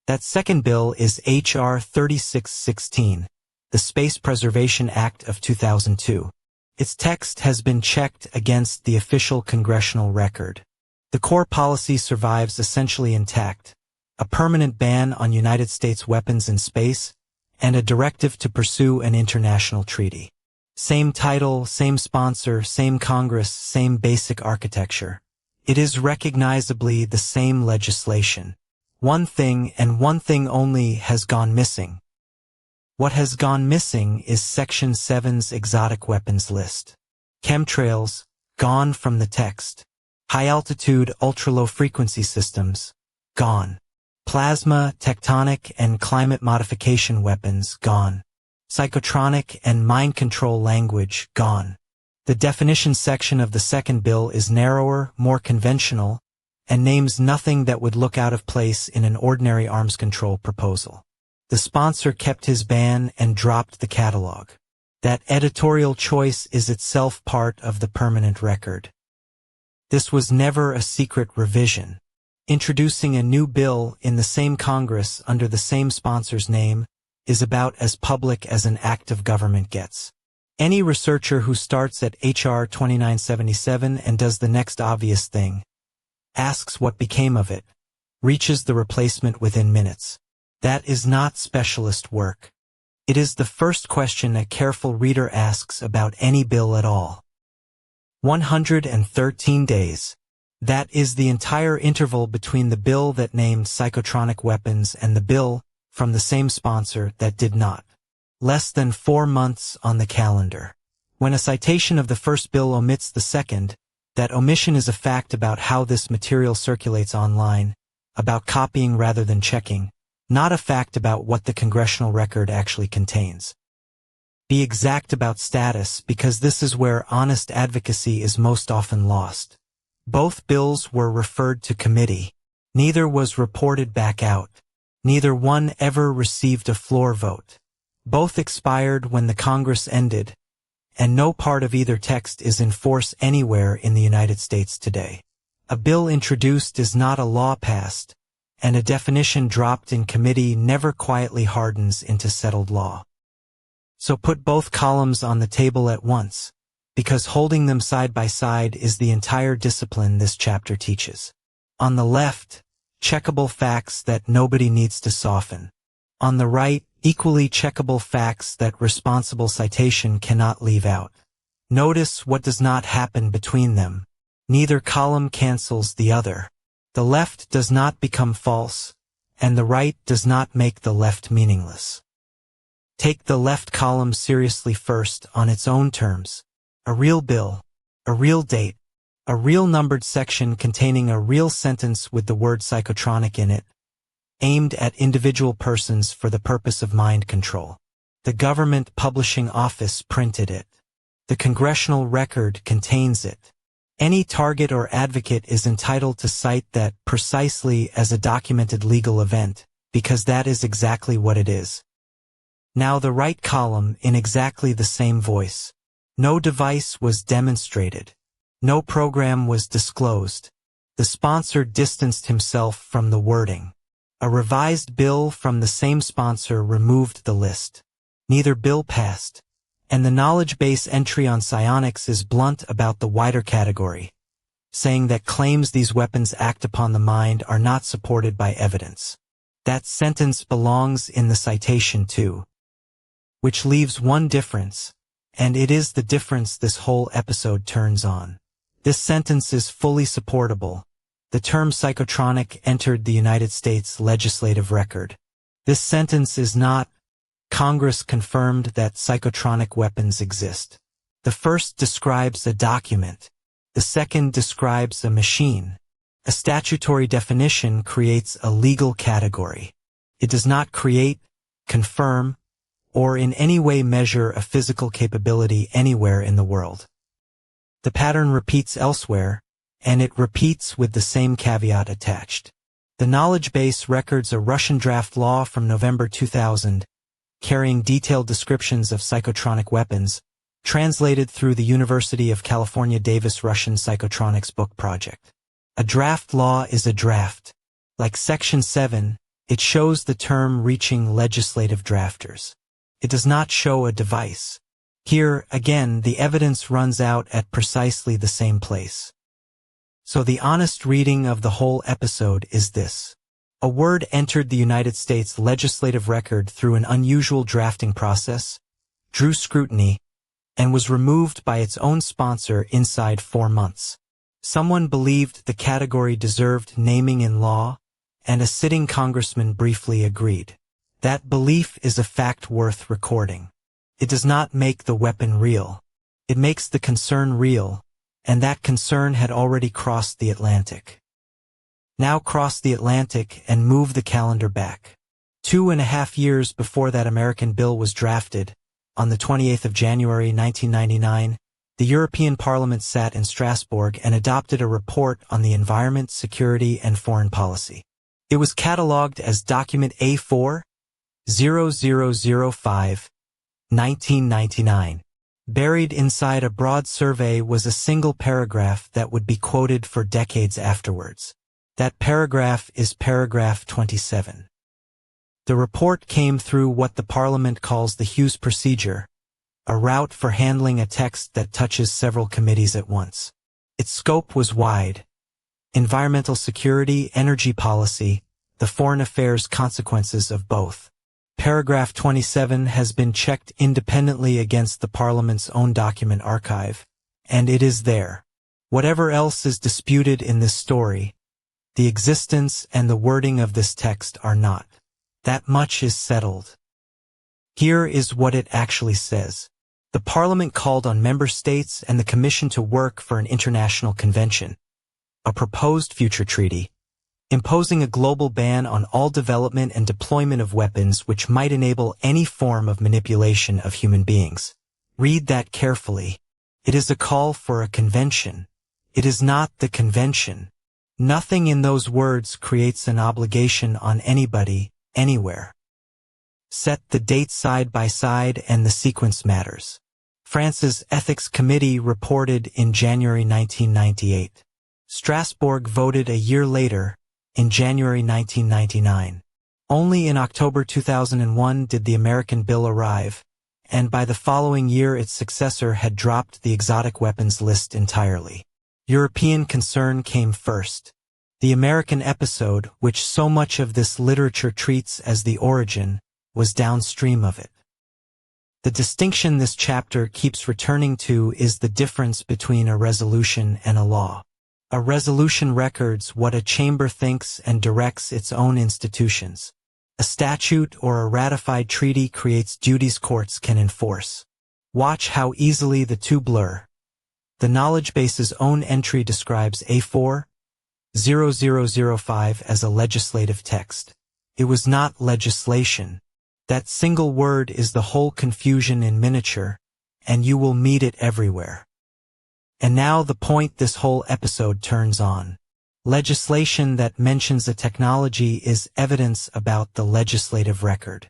That second bill is H.R. 3616, the Space Preservation Act of 2002. Its text has been checked against the official congressional record. The core policy survives essentially intact. A permanent ban on United States weapons in space, and a directive to pursue an international treaty. Same title, same sponsor, same Congress, same basic architecture. It is recognizably the same legislation. One thing and one thing only has gone missing. What has gone missing is Section 7's exotic weapons list. Chemtrails, gone from the text. High-altitude, ultra-low frequency systems, gone. Plasma, tectonic, and climate modification weapons, gone. Psychotronic and mind control language, gone. The definition section of the second bill is narrower, more conventional, and names nothing that would look out of place in an ordinary arms control proposal. The sponsor kept his ban and dropped the catalog. That editorial choice is itself part of the permanent record. This was never a secret revision. Introducing a new bill in the same Congress under the same sponsor's name is about as public as an act of government gets. Any researcher who starts at H.R. 2977 and does the next obvious thing, asks what became of it, reaches the replacement within minutes. That is not specialist work. It is the first question a careful reader asks about any bill at all. 113 days. That is the entire interval between the bill that named psychotronic weapons and the bill from the same sponsor that did not. Less than 4 months on the calendar. When a citation of the first bill omits the second, that omission is a fact about how this material circulates online, about copying rather than checking, not a fact about what the congressional record actually contains. Be exact about status, because this is where honest advocacy is most often lost. Both bills were referred to committee. Neither was reported back out. Neither one ever received a floor vote. Both expired when the Congress ended, and no part of either text is in force anywhere in the United States today. A bill introduced is not a law passed, and a definition dropped in committee never quietly hardens into settled law. So put both columns on the table at once, because holding them side by side is the entire discipline this chapter teaches. On the left, checkable facts that nobody needs to soften. On the right, equally checkable facts that responsible citation cannot leave out. Notice what does not happen between them. Neither column cancels the other. The left does not become false, and the right does not make the left meaningless. Take the left column seriously first on its own terms. A real bill, a real date, a real numbered section containing a real sentence with the word psychotronic in it, aimed at individual persons for the purpose of mind control. The government publishing office printed it. The congressional record contains it. Any target or advocate is entitled to cite that precisely as a documented legal event, because that is exactly what it is. Now the right column in exactly the same voice. No device was demonstrated. No program was disclosed. The sponsor distanced himself from the wording. A revised bill from the same sponsor removed the list. Neither bill passed. And the knowledge base entry on psionics is blunt about the wider category, saying that claims these weapons act upon the mind are not supported by evidence. That sentence belongs in the citation too. Which leaves one difference, and it is the difference this whole episode turns on. This sentence is fully supportable. The term psychotronic entered the United States legislative record. This sentence is not, Congress confirmed that psychotronic weapons exist. The first describes a document. The second describes a machine. A statutory definition creates a legal category. It does not create, confirm, or in any way measure a physical capability anywhere in the world. The pattern repeats elsewhere, and it repeats with the same caveat attached. The knowledge base records a Russian draft law from November 2000, carrying detailed descriptions of psychotronic weapons, translated through the University of California Davis Russian Psychotronics Book Project. A draft law is a draft. Like Section 7, it shows the term reaching legislative drafters. It does not show a device. Here, again, the evidence runs out at precisely the same place. So the honest reading of the whole episode is this. A word entered the United States legislative record through an unusual drafting process, drew scrutiny, and was removed by its own sponsor inside 4 months. Someone believed the category deserved naming in law, and a sitting congressman briefly agreed. That belief is a fact worth recording. It does not make the weapon real. It makes the concern real, and that concern had already crossed the Atlantic. Now cross the Atlantic and move the calendar back. 2.5 years before that American bill was drafted, on the 28th of January 1999, the European Parliament sat in Strasbourg and adopted a report on the environment, security, and foreign policy. It was catalogued as Document A4, 0005, 1999. Buried inside a broad survey was a single paragraph that would be quoted for decades afterwards. That paragraph is paragraph 27. The report came through what the Parliament calls the Hughes procedure, a route for handling a text that touches several committees at once. Its scope was wide. Environmental security, energy policy, the foreign affairs consequences of both. Paragraph 27 has been checked independently against the Parliament's own document archive, and it is there. Whatever else is disputed in this story, the existence and the wording of this text are not. That much is settled. Here is what it actually says. The Parliament called on member states and the Commission to work for an international convention, a proposed future treaty, imposing a global ban on all development and deployment of weapons which might enable any form of manipulation of human beings. Read that carefully. It is a call for a convention. It is not the convention. Nothing in those words creates an obligation on anybody, anywhere. Set the dates side by side and the sequence matters. France's Ethics Committee reported in January 1998. Strasbourg voted a year later, in January 1999. Only in October 2001 did the American bill arrive, and by the following year its successor had dropped the exotic weapons list entirely. European concern came first. The American episode, which so much of this literature treats as the origin, was downstream of it. The distinction this chapter keeps returning to is the difference between a resolution and a law. A resolution records what a chamber thinks and directs its own institutions. A statute or a ratified treaty creates duties courts can enforce. Watch how easily the two blur. The knowledge base's own entry describes A4, 0005 as a legislative text. It was not legislation. That single word is the whole confusion in miniature, and you will meet it everywhere. And now the point this whole episode turns on. Legislation that mentions a technology is evidence about the legislative record.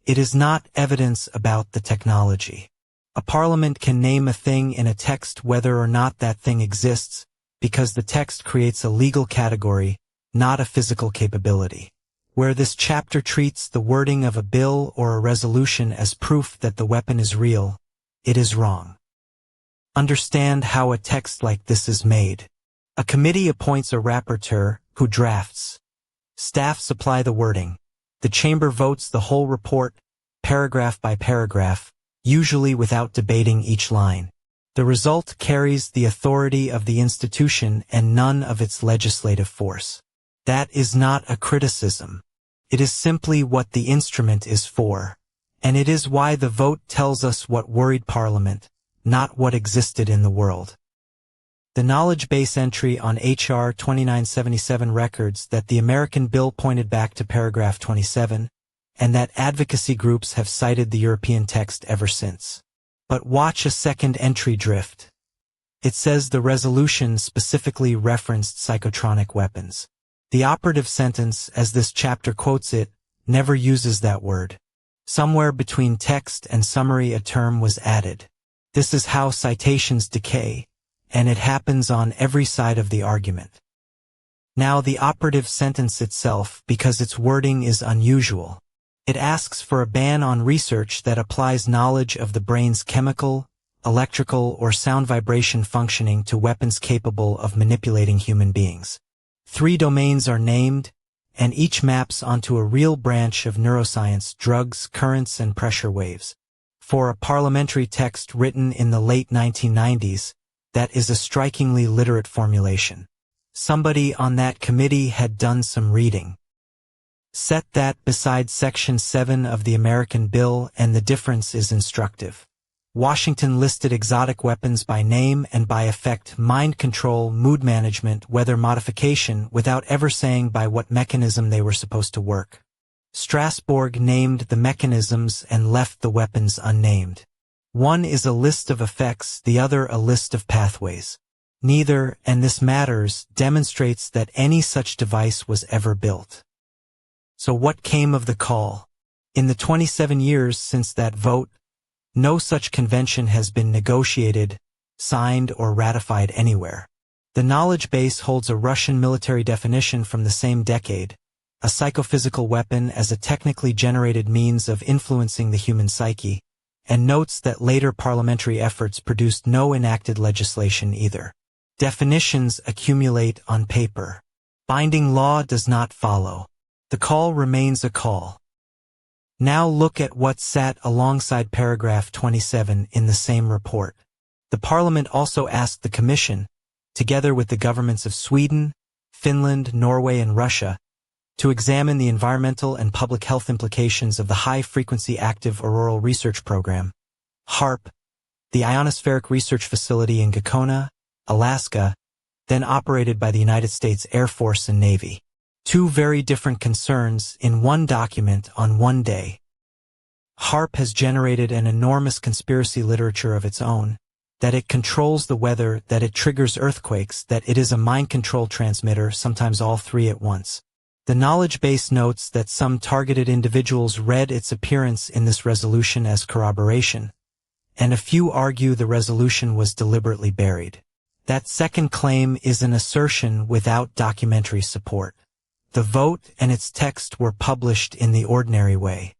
It is not evidence about the technology. A parliament can name a thing in a text whether or not that thing exists, because the text creates a legal category, not a physical capability. Where this chapter treats the wording of a bill or a resolution as proof that the weapon is real, it is wrong. Understand how a text like this is made. A committee appoints a rapporteur, who drafts. Staff supply the wording. The chamber votes the whole report, paragraph by paragraph, usually without debating each line. The result carries the authority of the institution and none of its legislative force. That is not a criticism. It is simply what the instrument is for. And it is why the vote tells us what worried Parliament, not what existed in the world. The knowledge base entry on H.R. 2977 records that the American bill pointed back to paragraph 27, and that advocacy groups have cited the European text ever since. But watch a second entry drift. It says the resolution specifically referenced psychotronic weapons. The operative sentence, as this chapter quotes it, never uses that word. Somewhere between text and summary a term was added. This is how citations decay, and it happens on every side of the argument. Now the operative sentence itself, because its wording is unusual. It asks for a ban on research that applies knowledge of the brain's chemical, electrical, or sound vibration functioning to weapons capable of manipulating human beings. 3 domains are named, and each maps onto a real branch of neuroscience: drugs, currents, and pressure waves. For a parliamentary text written in the late 1990s, that is a strikingly literate formulation. Somebody on that committee had done some reading. Set that beside Section 7 of the American bill and the difference is instructive. Washington listed exotic weapons by name and by effect: mind control, mood management, weather modification, without ever saying by what mechanism they were supposed to work. Strasbourg named the mechanisms and left the weapons unnamed. One is a list of effects, the other a list of pathways. Neither, and this matters, demonstrates that any such device was ever built. So what came of the call? In the 27 years since that vote, no such convention has been negotiated, signed, or ratified anywhere. The knowledge base holds a Russian military definition from the same decade, a psychophysical weapon as a technically generated means of influencing the human psyche, and notes that later parliamentary efforts produced no enacted legislation either. Definitions accumulate on paper. Binding law does not follow. The call remains a call. Now look at what sat alongside paragraph 27 in the same report. The Parliament also asked the Commission, together with the governments of Sweden, Finland, Norway, and Russia, to examine the environmental and public health implications of the High-Frequency Active Auroral Research Program, HAARP, the ionospheric research facility in Gakona, Alaska, then operated by the United States Air Force and Navy. 2 very different concerns in one document on one day. HAARP has generated an enormous conspiracy literature of its own, that it controls the weather, that it triggers earthquakes, that it is a mind control transmitter, sometimes all 3 at once. The knowledge base notes that some targeted individuals read its appearance in this resolution as corroboration, and a few argue the resolution was deliberately buried. That second claim is an assertion without documentary support. The vote and its text were published in the ordinary way.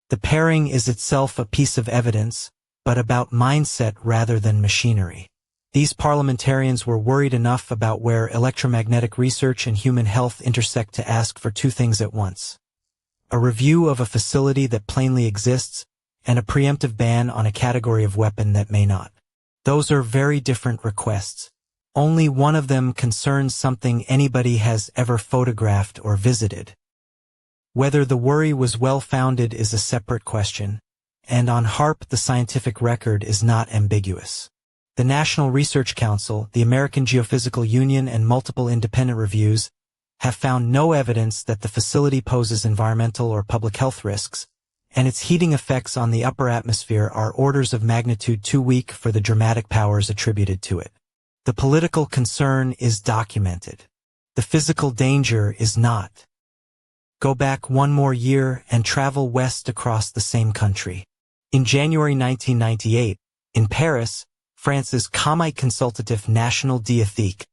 The pairing is itself a piece of evidence, but about mindset rather than machinery. These parliamentarians were worried enough about where electromagnetic research and human health intersect to ask for 2 things at once: a review of a facility that plainly exists, and a preemptive ban on a category of weapon that may not. Those are very different requests. Only one of them concerns something anybody has ever photographed or visited. Whether the worry was well-founded is a separate question, and on HAARP the scientific record is not ambiguous. The National Research Council, the American Geophysical Union, and multiple independent reviews have found no evidence that the facility poses environmental or public health risks, and its heating effects on the upper atmosphere are orders of magnitude too weak for the dramatic powers attributed to it. The political concern is documented. The physical danger is not. Go back one more year and travel west across the same country. In January 1998, in Paris, France's Comité Consultatif National d'Éthique,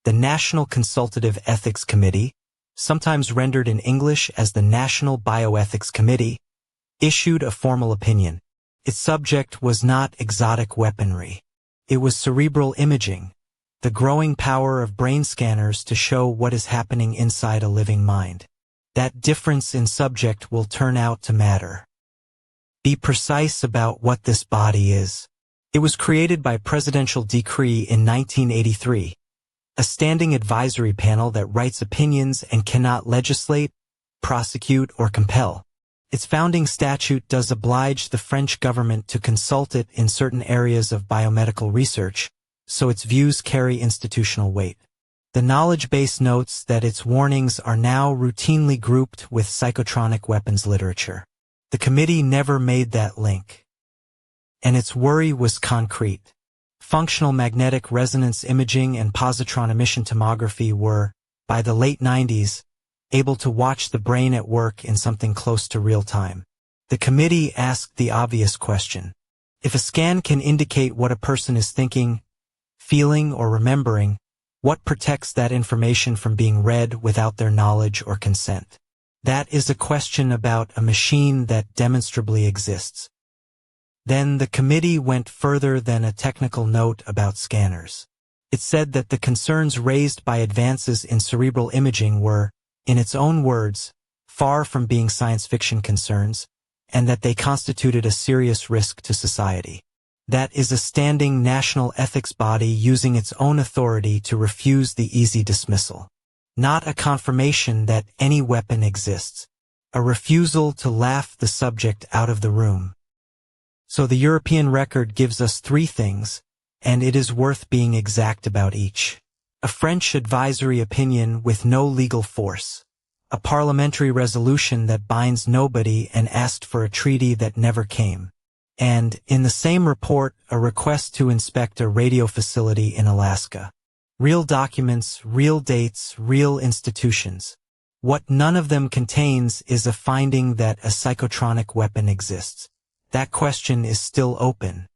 the National Consultative Ethics Committee, sometimes rendered in English as the National Bioethics Committee, issued a formal opinion. Its subject was not exotic weaponry. It was cerebral imaging, the growing power of brain scanners to show what is happening inside a living mind. That difference in subject will turn out to matter. Be precise about what this body is. It was created by presidential decree in 1983, a standing advisory panel that writes opinions and cannot legislate, prosecute, or compel. Its founding statute does oblige the French government to consult it in certain areas of biomedical research, so its views carry institutional weight. The knowledge base notes that its warnings are now routinely grouped with psychotronic weapons literature. The committee never made that link. And its worry was concrete. Functional magnetic resonance imaging and positron emission tomography were, by the late 90s, able to watch the brain at work in something close to real time. The committee asked the obvious question. If a scan can indicate what a person is thinking, feeling, or remembering, what protects that information from being read without their knowledge or consent? That is a question about a machine that demonstrably exists. Then the committee went further than a technical note about scanners. It said that the concerns raised by advances in cerebral imaging were, in its own words, far from being science fiction concerns, and that they constituted a serious risk to society. That is a standing national ethics body using its own authority to refuse the easy dismissal. Not a confirmation that any weapon exists. A refusal to laugh the subject out of the room. So the European record gives us three things, and it is worth being exact about each. A French advisory opinion with no legal force. A parliamentary resolution that binds nobody and asked for a treaty that never came. And, in the same report, a request to inspect a radio facility in Alaska. Real documents, real dates, real institutions. What none of them contains is a finding that a psychotronic weapon exists. That question is still open.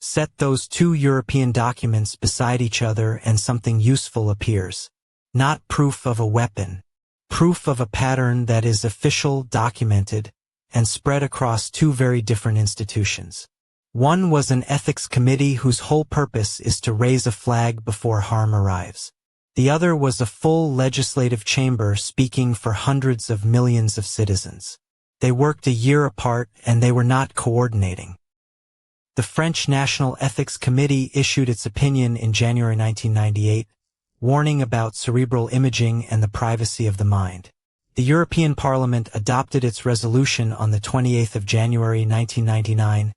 Set those two European documents beside each other and something useful appears. Not proof of a weapon. Proof of a pattern that is official, documented, and spread across two very different institutions. One was an ethics committee whose whole purpose is to raise a flag before harm arrives. The other was a full legislative chamber speaking for hundreds of millions of citizens. They worked a year apart and they were not coordinating. The French National Ethics Committee issued its opinion in January 1998, warning about cerebral imaging and the privacy of the mind. The European Parliament adopted its resolution on the 28th of January 1999,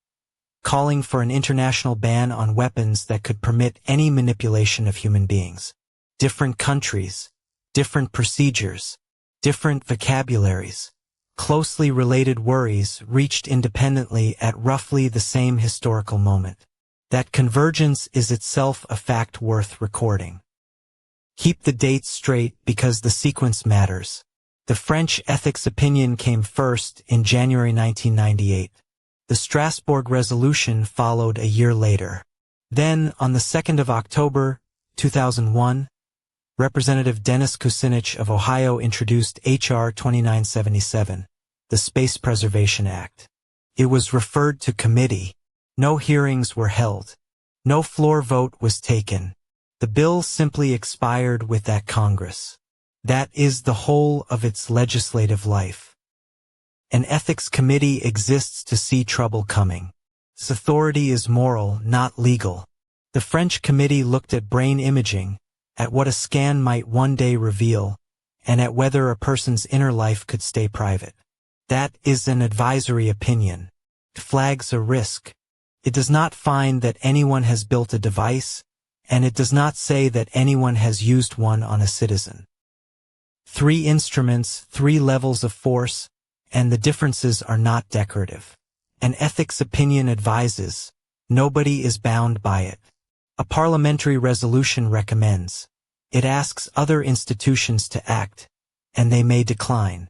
calling for an international ban on weapons that could permit any manipulation of human beings. Different countries, different procedures, different vocabularies, closely related worries reached independently at roughly the same historical moment. That convergence is itself a fact worth recording. Keep the dates straight because the sequence matters. The French ethics opinion came first in January 1998. The Strasbourg resolution followed a year later. Then, on the 2nd of October, 2001, Representative Dennis Kucinich of Ohio introduced H.R. 2977, the Space Preservation Act. It was referred to committee. No hearings were held. No floor vote was taken. The bill simply expired with that Congress. That is the whole of its legislative life. An ethics committee exists to see trouble coming. Its authority is moral, not legal. The French committee looked at brain imaging, at what a scan might one day reveal, and at whether a person's inner life could stay private. That is an advisory opinion. It flags a risk. It does not find that anyone has built a device, and it does not say that anyone has used one on a citizen. 3 instruments, 3 levels of force, and the differences are not decorative. An ethics opinion advises, nobody is bound by it. A parliamentary resolution recommends. It asks other institutions to act, and they may decline.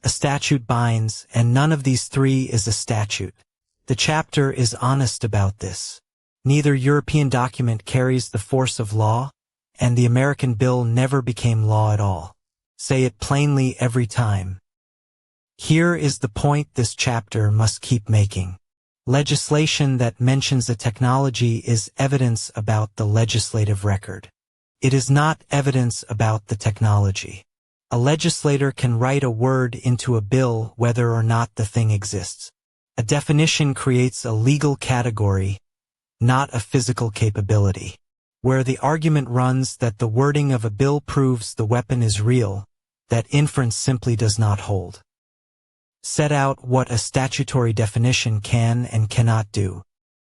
A statute binds, and none of these 3 is a statute. The chapter is honest about this. Neither European document carries the force of law, and the American bill never became law at all. Say it plainly every time. Here is the point this chapter must keep making. Legislation that mentions a technology is evidence about the legislative record. It is not evidence about the technology. A legislator can write a word into a bill whether or not the thing exists. A definition creates a legal category, not a physical capability. Where the argument runs that the wording of a bill proves the weapon is real, that inference simply does not hold. Set out what a statutory definition can and cannot do.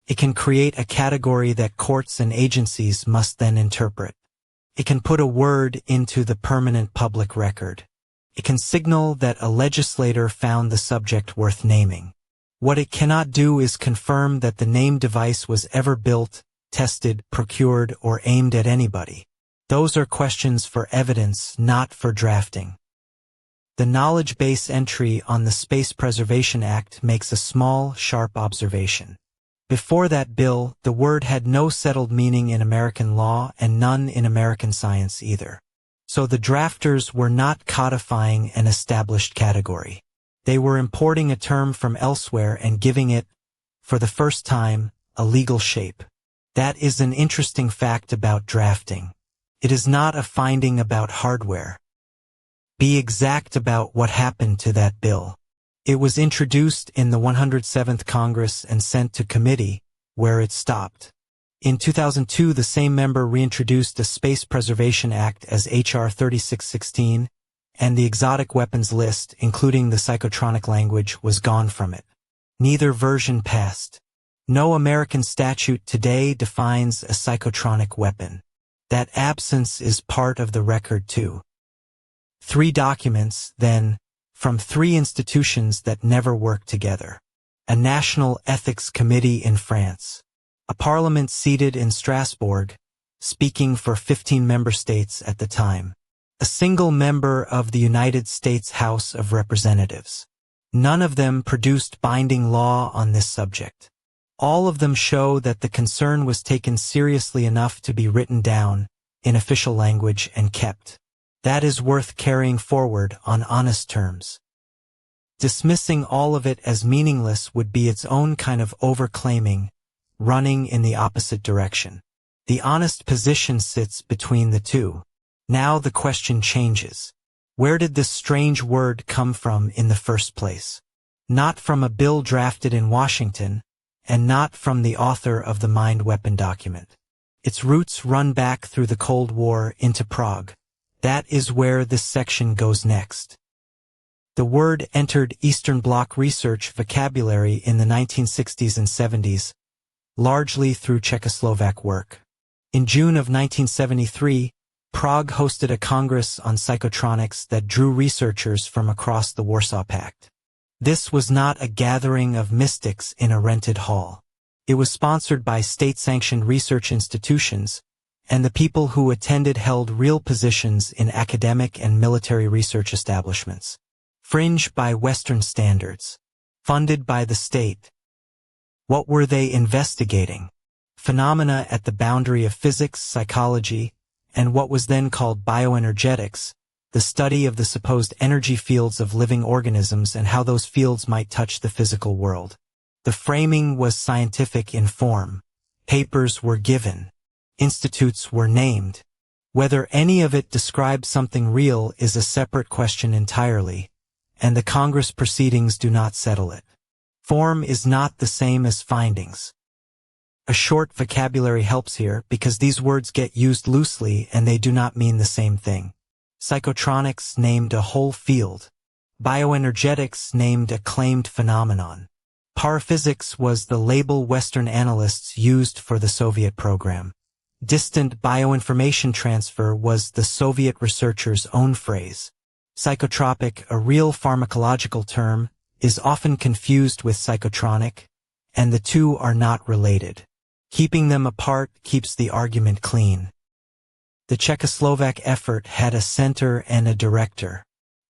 It can create a category that courts and agencies must then interpret. It can put a word into the permanent public record. It can signal that a legislator found the subject worth naming. What it cannot do is confirm that the named device was ever built, tested, procured, or aimed at anybody. Those are questions for evidence, not for drafting. The knowledge base entry on the Space Preservation Act makes a small, sharp observation. Before that bill, the word had no settled meaning in American law and none in American science either. So the drafters were not codifying an established category. They were importing a term from elsewhere and giving it, for the first time, a legal shape. That is an interesting fact about drafting. It is not a finding about hardware. Be exact about what happened to that bill. It was introduced in the 107th Congress and sent to committee, where it stopped. In 2002, the same member reintroduced the Space Preservation Act as H.R. 3616, and the exotic weapons list, including the psychotronic language, was gone from it. Neither version passed. No American statute today defines a psychotronic weapon. That absence is part of the record too. 3 documents, then, from 3 institutions that never worked together. A National Ethics Committee in France. A parliament seated in Strasbourg, speaking for 15 member states at the time. A single member of the United States House of Representatives. None of them produced binding law on this subject. All of them show that the concern was taken seriously enough to be written down, in official language, and kept. That is worth carrying forward on honest terms. Dismissing all of it as meaningless would be its own kind of overclaiming, running in the opposite direction. The honest position sits between the two. Now the question changes. Where did this strange word come from in the first place? Not from a bill drafted in Washington, and not from the author of the Mind Weapon document. Its roots run back through the Cold War into Prague. That is where this section goes next. The word entered Eastern Bloc research vocabulary in the 1960s and 70s, largely through Czechoslovak work. In June of 1973, Prague hosted a congress on psychotronics that drew researchers from across the Warsaw Pact. This was not a gathering of mystics in a rented hall. It was sponsored by state-sanctioned research institutions, and the people who attended held real positions in academic and military research establishments. Fringe by Western standards. Funded by the state. What were they investigating? Phenomena at the boundary of physics, psychology, and what was then called bioenergetics, the study of the supposed energy fields of living organisms and how those fields might touch the physical world. The framing was scientific in form. Papers were given. Institutes were named. Whether any of it describes something real is a separate question entirely, and the Congress proceedings do not settle it. Form is not the same as findings. A short vocabulary helps here because these words get used loosely and they do not mean the same thing. Psychotronics named a whole field. Bioenergetics named a claimed phenomenon. Paraphysics was the label Western analysts used for the Soviet program. Distant bioinformation transfer was the Soviet researchers' own phrase. Psychotropic, a real pharmacological term, is often confused with psychotronic, and the two are not related. Keeping them apart keeps the argument clean. The Czechoslovak effort had a center and a director.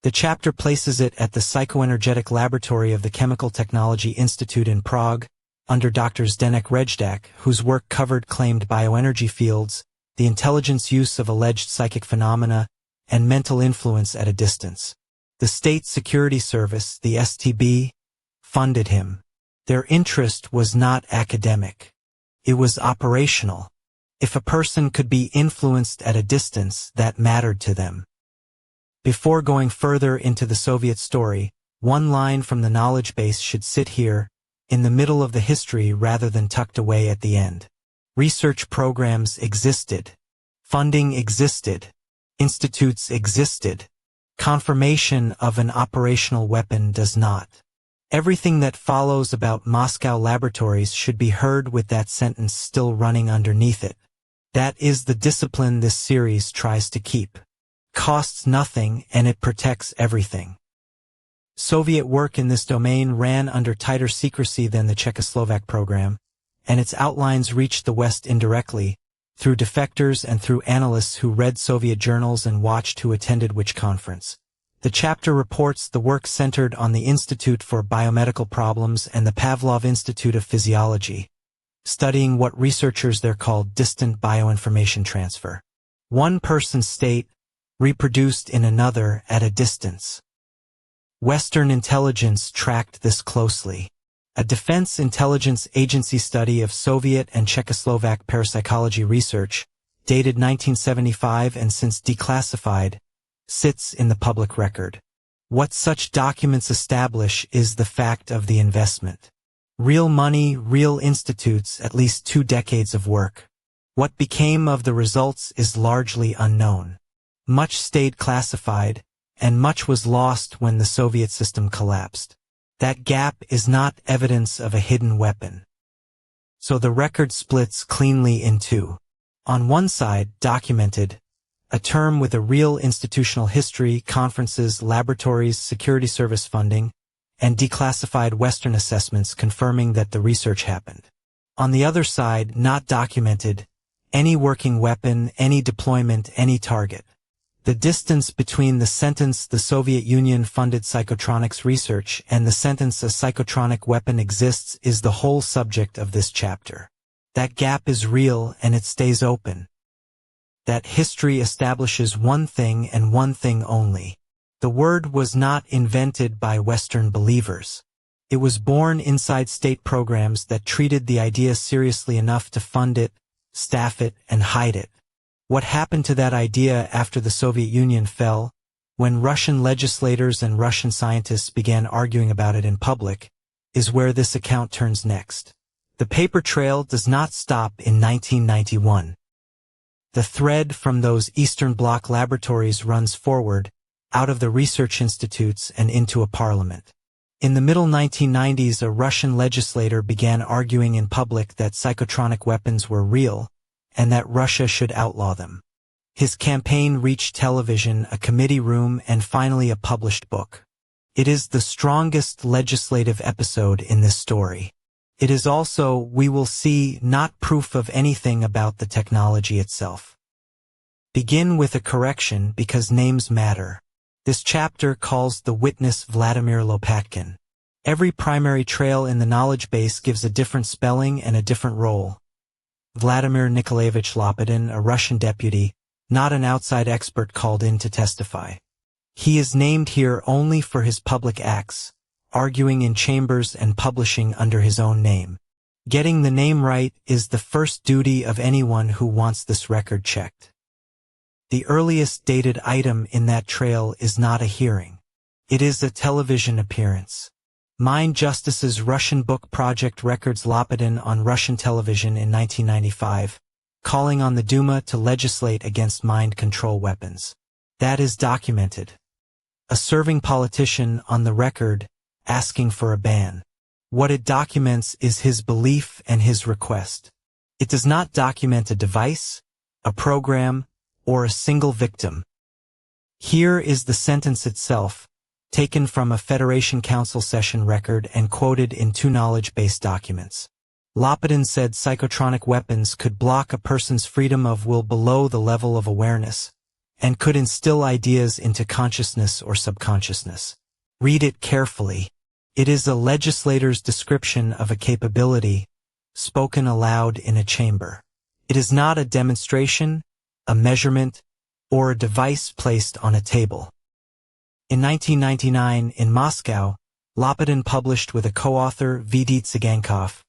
The chapter places it at the Psychoenergetic Laboratory of the Chemical Technology Institute in Prague, under Drs. Zdeněk Rejdak, whose work covered claimed bioenergy fields, the intelligence use of alleged psychic phenomena, and mental influence at a distance. The State Security Service, the STB, funded him. Their interest was not academic. It was operational. If a person could be influenced at a distance, that mattered to them. Before going further into the Soviet story, one line from the knowledge base should sit here, in the middle of the history rather than tucked away at the end. Research programs existed. Funding existed. Institutes existed. Confirmation of an operational weapon does not. Everything that follows about Moscow laboratories should be heard with that sentence still running underneath it. That is the discipline this series tries to keep. Costs nothing and it protects everything. Soviet work in this domain ran under tighter secrecy than the Czechoslovak program, and its outlines reached the West indirectly, through defectors and through analysts who read Soviet journals and watched who attended which conference. The chapter reports the work centered on the Institute for Biomedical Problems and the Pavlov Institute of Physiology, studying what researchers there called distant bioinformation transfer. One person's state, reproduced in another at a distance. Western intelligence tracked this closely. A Defense Intelligence Agency study of Soviet and Czechoslovak parapsychology research, dated 1975 and since declassified, sits in the public record. What such documents establish is the fact of the investment. Real money, real institutes, at least 2 decades of work. What became of the results is largely unknown. Much stayed classified, and much was lost when the Soviet system collapsed. That gap is not evidence of a hidden weapon. So the record splits cleanly in two. On one side, documented, a term with a real institutional history, conferences, laboratories, security service funding, and declassified Western assessments confirming that the research happened. On the other side, not documented, any working weapon, any deployment, any target. The distance between the sentence "the Soviet Union funded psychotronics research" and the sentence "a psychotronic weapon exists" is the whole subject of this chapter. That gap is real and it stays open. That history establishes one thing and one thing only. The word was not invented by Western believers. It was born inside state programs that treated the idea seriously enough to fund it, staff it, and hide it. What happened to that idea after the Soviet Union fell, when Russian legislators and Russian scientists began arguing about it in public, is where this account turns next. The paper trail does not stop in 1991. The thread from those Eastern Bloc laboratories runs forward, out of the research institutes and into a parliament. In the middle 1990s, a Russian legislator began arguing in public that psychotronic weapons were real, and that Russia should outlaw them. His campaign reached television, a committee room, and finally a published book. It is the strongest legislative episode in this story. It is also, we will see, not proof of anything about the technology itself. Begin with a correction because names matter. This chapter calls the witness Vladimir Lopatkin. Every primary trail in the knowledge base gives a different spelling and a different role. Vladimir Nikolaevich Lopatin, a Russian deputy, not an outside expert called in to testify. He is named here only for his public acts, arguing in chambers and publishing under his own name. Getting the name right is the first duty of anyone who wants this record checked. The earliest dated item in that trail is not a hearing. It is a television appearance. Mind Justice's Russian book project records Lopatin on Russian television in 1995, calling on the Duma to legislate against mind control weapons. That is documented. A serving politician on the record asking for a ban. What it documents is his belief and his request. It does not document a device, a program, or a single victim. Here is the sentence itself, taken from a Federation Council session record and quoted in 2 knowledge-based documents. Lopatin said psychotronic weapons could block a person's freedom of will below the level of awareness, and could instill ideas into consciousness or subconsciousness. Read it carefully. It is a legislator's description of a capability, spoken aloud in a chamber. It is not a demonstration, a measurement, or a device placed on a table. In 1999, in Moscow, Lopatin published with a co-author, Vidit Tsigankov,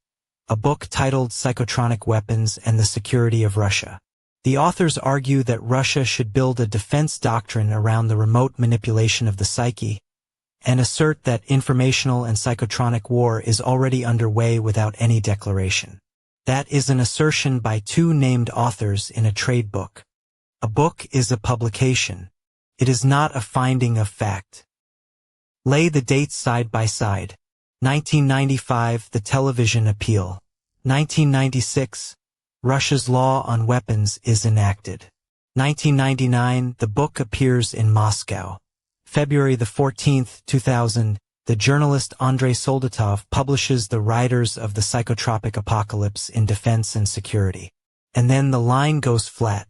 a book titled Psychotronic Weapons and the Security of Russia. The authors argue that Russia should build a defense doctrine around the remote manipulation of the psyche, and assert that informational and psychotronic war is already underway without any declaration. That is an assertion by 2 named authors in a trade book. A book is a publication. It is not a finding of fact. Lay the dates side by side. 1995, the television appeal. 1996, Russia's law on weapons is enacted. 1999, the book appears in Moscow. February 14, 2000, the journalist Andrei Soldatov publishes The Riders of the Psychotropic Apocalypse in Defense and Security. And then the line goes flat.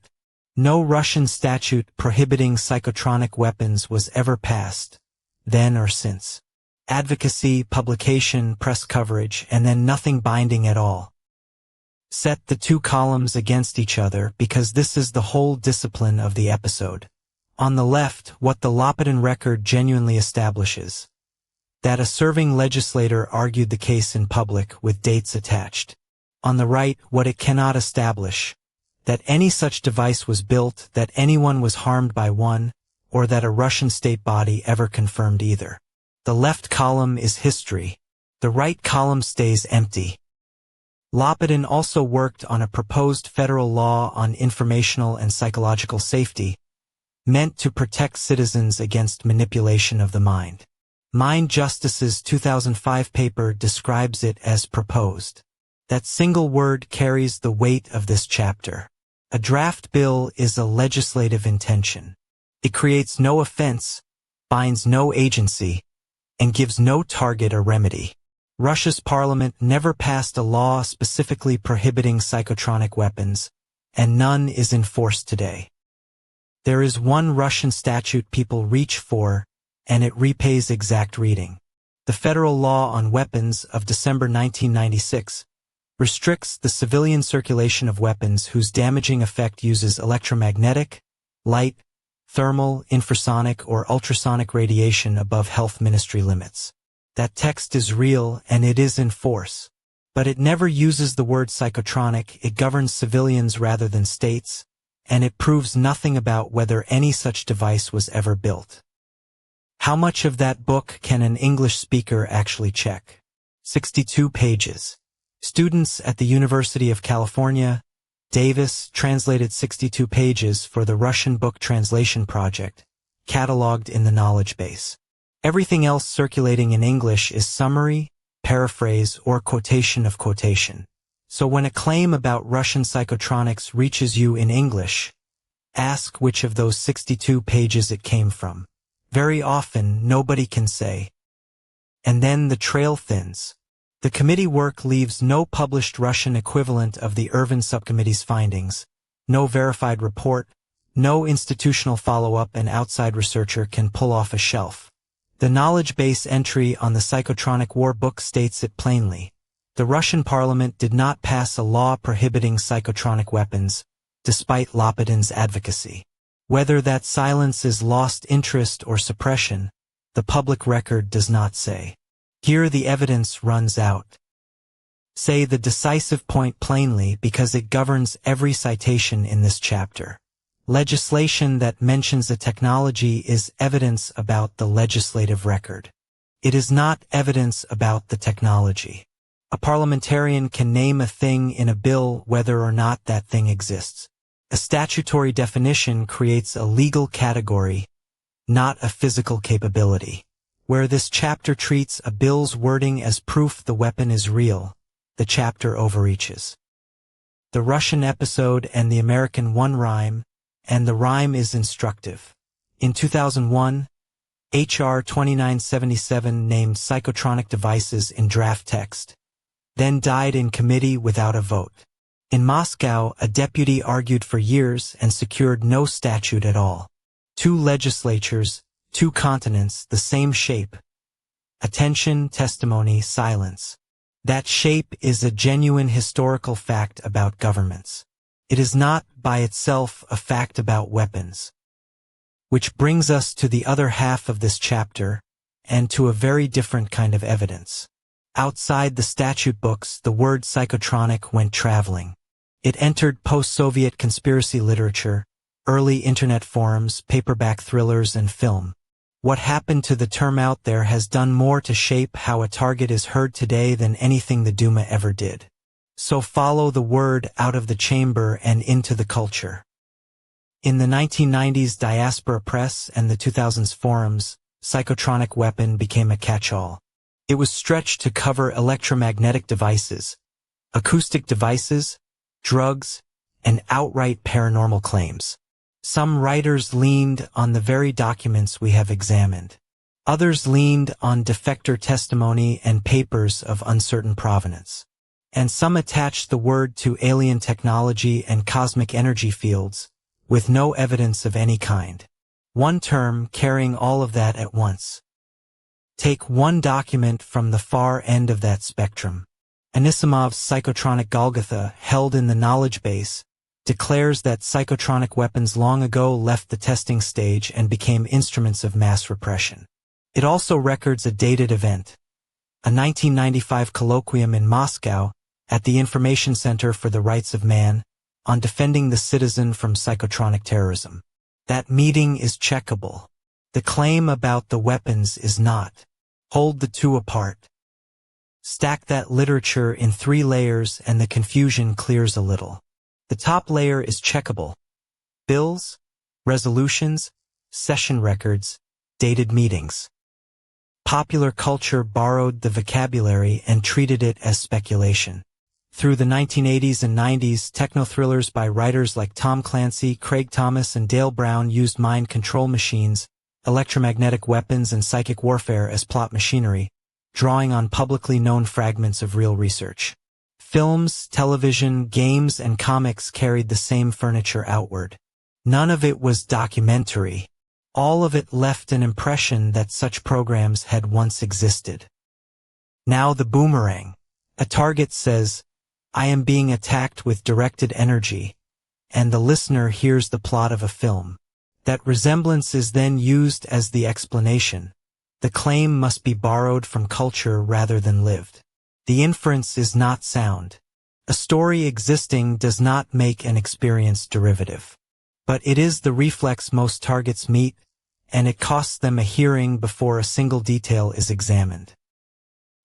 No Russian statute prohibiting psychotronic weapons was ever passed, then or since. Advocacy, publication, press coverage, and then nothing binding at all. Set the 2 columns against each other because this is the whole discipline of the episode. On the left, what the Lopatin record genuinely establishes. That a serving legislator argued the case in public with dates attached. On the right, what it cannot establish. That any such device was built, that anyone was harmed by one, or that a Russian state body ever confirmed either. The left column is history. The right column stays empty. Lopatin also worked on a proposed federal law on informational and psychological safety, meant to protect citizens against manipulation of the mind. Mind Justice's 2005 paper describes it as proposed. That single word carries the weight of this chapter. A draft bill is a legislative intention. It creates no offense, binds no agency, and gives no target or remedy. Russia's parliament never passed a law specifically prohibiting psychotronic weapons, and none is enforced today. There is one Russian statute people reach for, and it repays exact reading. The federal law on weapons of December 1996 restricts the civilian circulation of weapons whose damaging effect uses electromagnetic, light, thermal, infrasonic, or ultrasonic radiation above health ministry limits. That text is real and it is in force. But it never uses the word psychotronic, it governs civilians rather than states, and it proves nothing about whether any such device was ever built. How much of that book can an English speaker actually check? 62 pages. Students at the University of California, Davis, translated 62 pages for the Russian Book Translation Project, cataloged in the knowledge base. Everything else circulating in English is summary, paraphrase, or quotation of quotation. So when a claim about Russian psychotronics reaches you in English, ask which of those 62 pages it came from. Very often, nobody can say. And then the trail thins. The committee work leaves no published Russian equivalent of the Irvin Subcommittee's findings, no verified report, no institutional follow-up an outside researcher can pull off a shelf. The knowledge base entry on the Psychotronic War book states it plainly. The Russian parliament did not pass a law prohibiting psychotronic weapons, despite Lopatin's advocacy. Whether that silence is lost interest or suppression, the public record does not say. Here the evidence runs out. Say the decisive point plainly because it governs every citation in this chapter. Legislation that mentions a technology is evidence about the legislative record. It is not evidence about the technology. A parliamentarian can name a thing in a bill whether or not that thing exists. A statutory definition creates a legal category, not a physical capability. Where this chapter treats a bill's wording as proof the weapon is real, the chapter overreaches. The Russian episode and the American one rhyme, and the rhyme is instructive. In 2001, H.R. 2977 named psychotronic devices in draft text, then died in committee without a vote. In Moscow, a deputy argued for years and secured no statute at all. Two legislatures, two continents, the same shape. Attention, testimony, silence. That shape is a genuine historical fact about governments. It is not, by itself, a fact about weapons. Which brings us to the other half of this chapter, and to a very different kind of evidence. Outside the statute books, the word psychotronic went traveling. It entered post-Soviet conspiracy literature, early internet forums, paperback thrillers, and film. What happened to the term out there has done more to shape how a target is heard today than anything the Duma ever did. So follow the word out of the chamber and into the culture. In the 1990s diaspora press and the 2000s forums, psychotronic weapon became a catch-all. It was stretched to cover electromagnetic devices, acoustic devices, drugs, and outright paranormal claims. Some writers leaned on the very documents we have examined. Others leaned on defector testimony and papers of uncertain provenance. And some attached the word to alien technology and cosmic energy fields, with no evidence of any kind. One term carrying all of that at once. Take one document from the far end of that spectrum. Anisimov's Psychotronic Golgotha, held in the knowledge base, declares that psychotronic weapons long ago left the testing stage and became instruments of mass repression. It also records a dated event, a 1995 colloquium in Moscow at the Information Center for the Rights of Man on defending the citizen from psychotronic terrorism. That meeting is checkable. The claim about the weapons is not. Hold the two apart. Stack that literature in 3 layers and the confusion clears a little. The top layer is checkable. Bills, resolutions, session records, dated meetings. Popular culture borrowed the vocabulary and treated it as speculation. Through the 1980s and 90s, techno-thrillers by writers like Tom Clancy, Craig Thomas, and Dale Brown used mind control machines, electromagnetic weapons, and psychic warfare as plot machinery, drawing on publicly known fragments of real research. Films, television, games, and comics carried the same furniture outward. None of it was documentary. All of it left an impression that such programs had once existed. Now the boomerang. A target says, "I am being attacked with directed energy," and the listener hears the plot of a film. That resemblance is then used as the explanation. The claim must be borrowed from culture rather than lived. The inference is not sound. A story existing does not make an experience derivative. But it is the reflex most targets meet, and it costs them a hearing before a single detail is examined.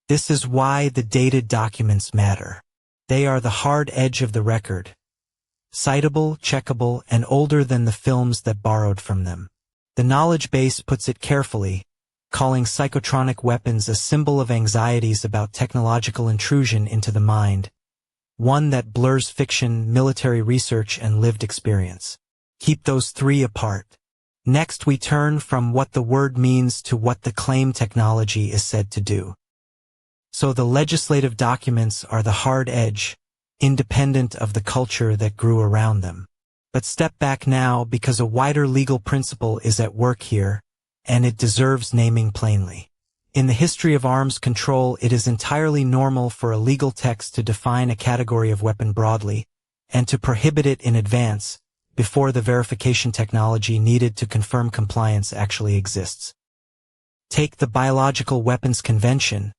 This is why the dated documents matter. They are the hard edge of the record. Citable, checkable, and older than the films that borrowed from them. The knowledge base puts it carefully, calling psychotronic weapons a symbol of anxieties about technological intrusion into the mind, one that blurs fiction, military research, and lived experience. Keep those 3 apart. Next, we turn from what the word means to what the claim technology is said to do. So the legislative documents are the hard edge, independent of the culture that grew around them. But step back now because a wider legal principle is at work here, and it deserves naming plainly. In the history of arms control, it is entirely normal for a legal text to define a category of weapon broadly, and to prohibit it in advance, before the verification technology needed to confirm compliance actually exists. Take the Biological Weapons Convention,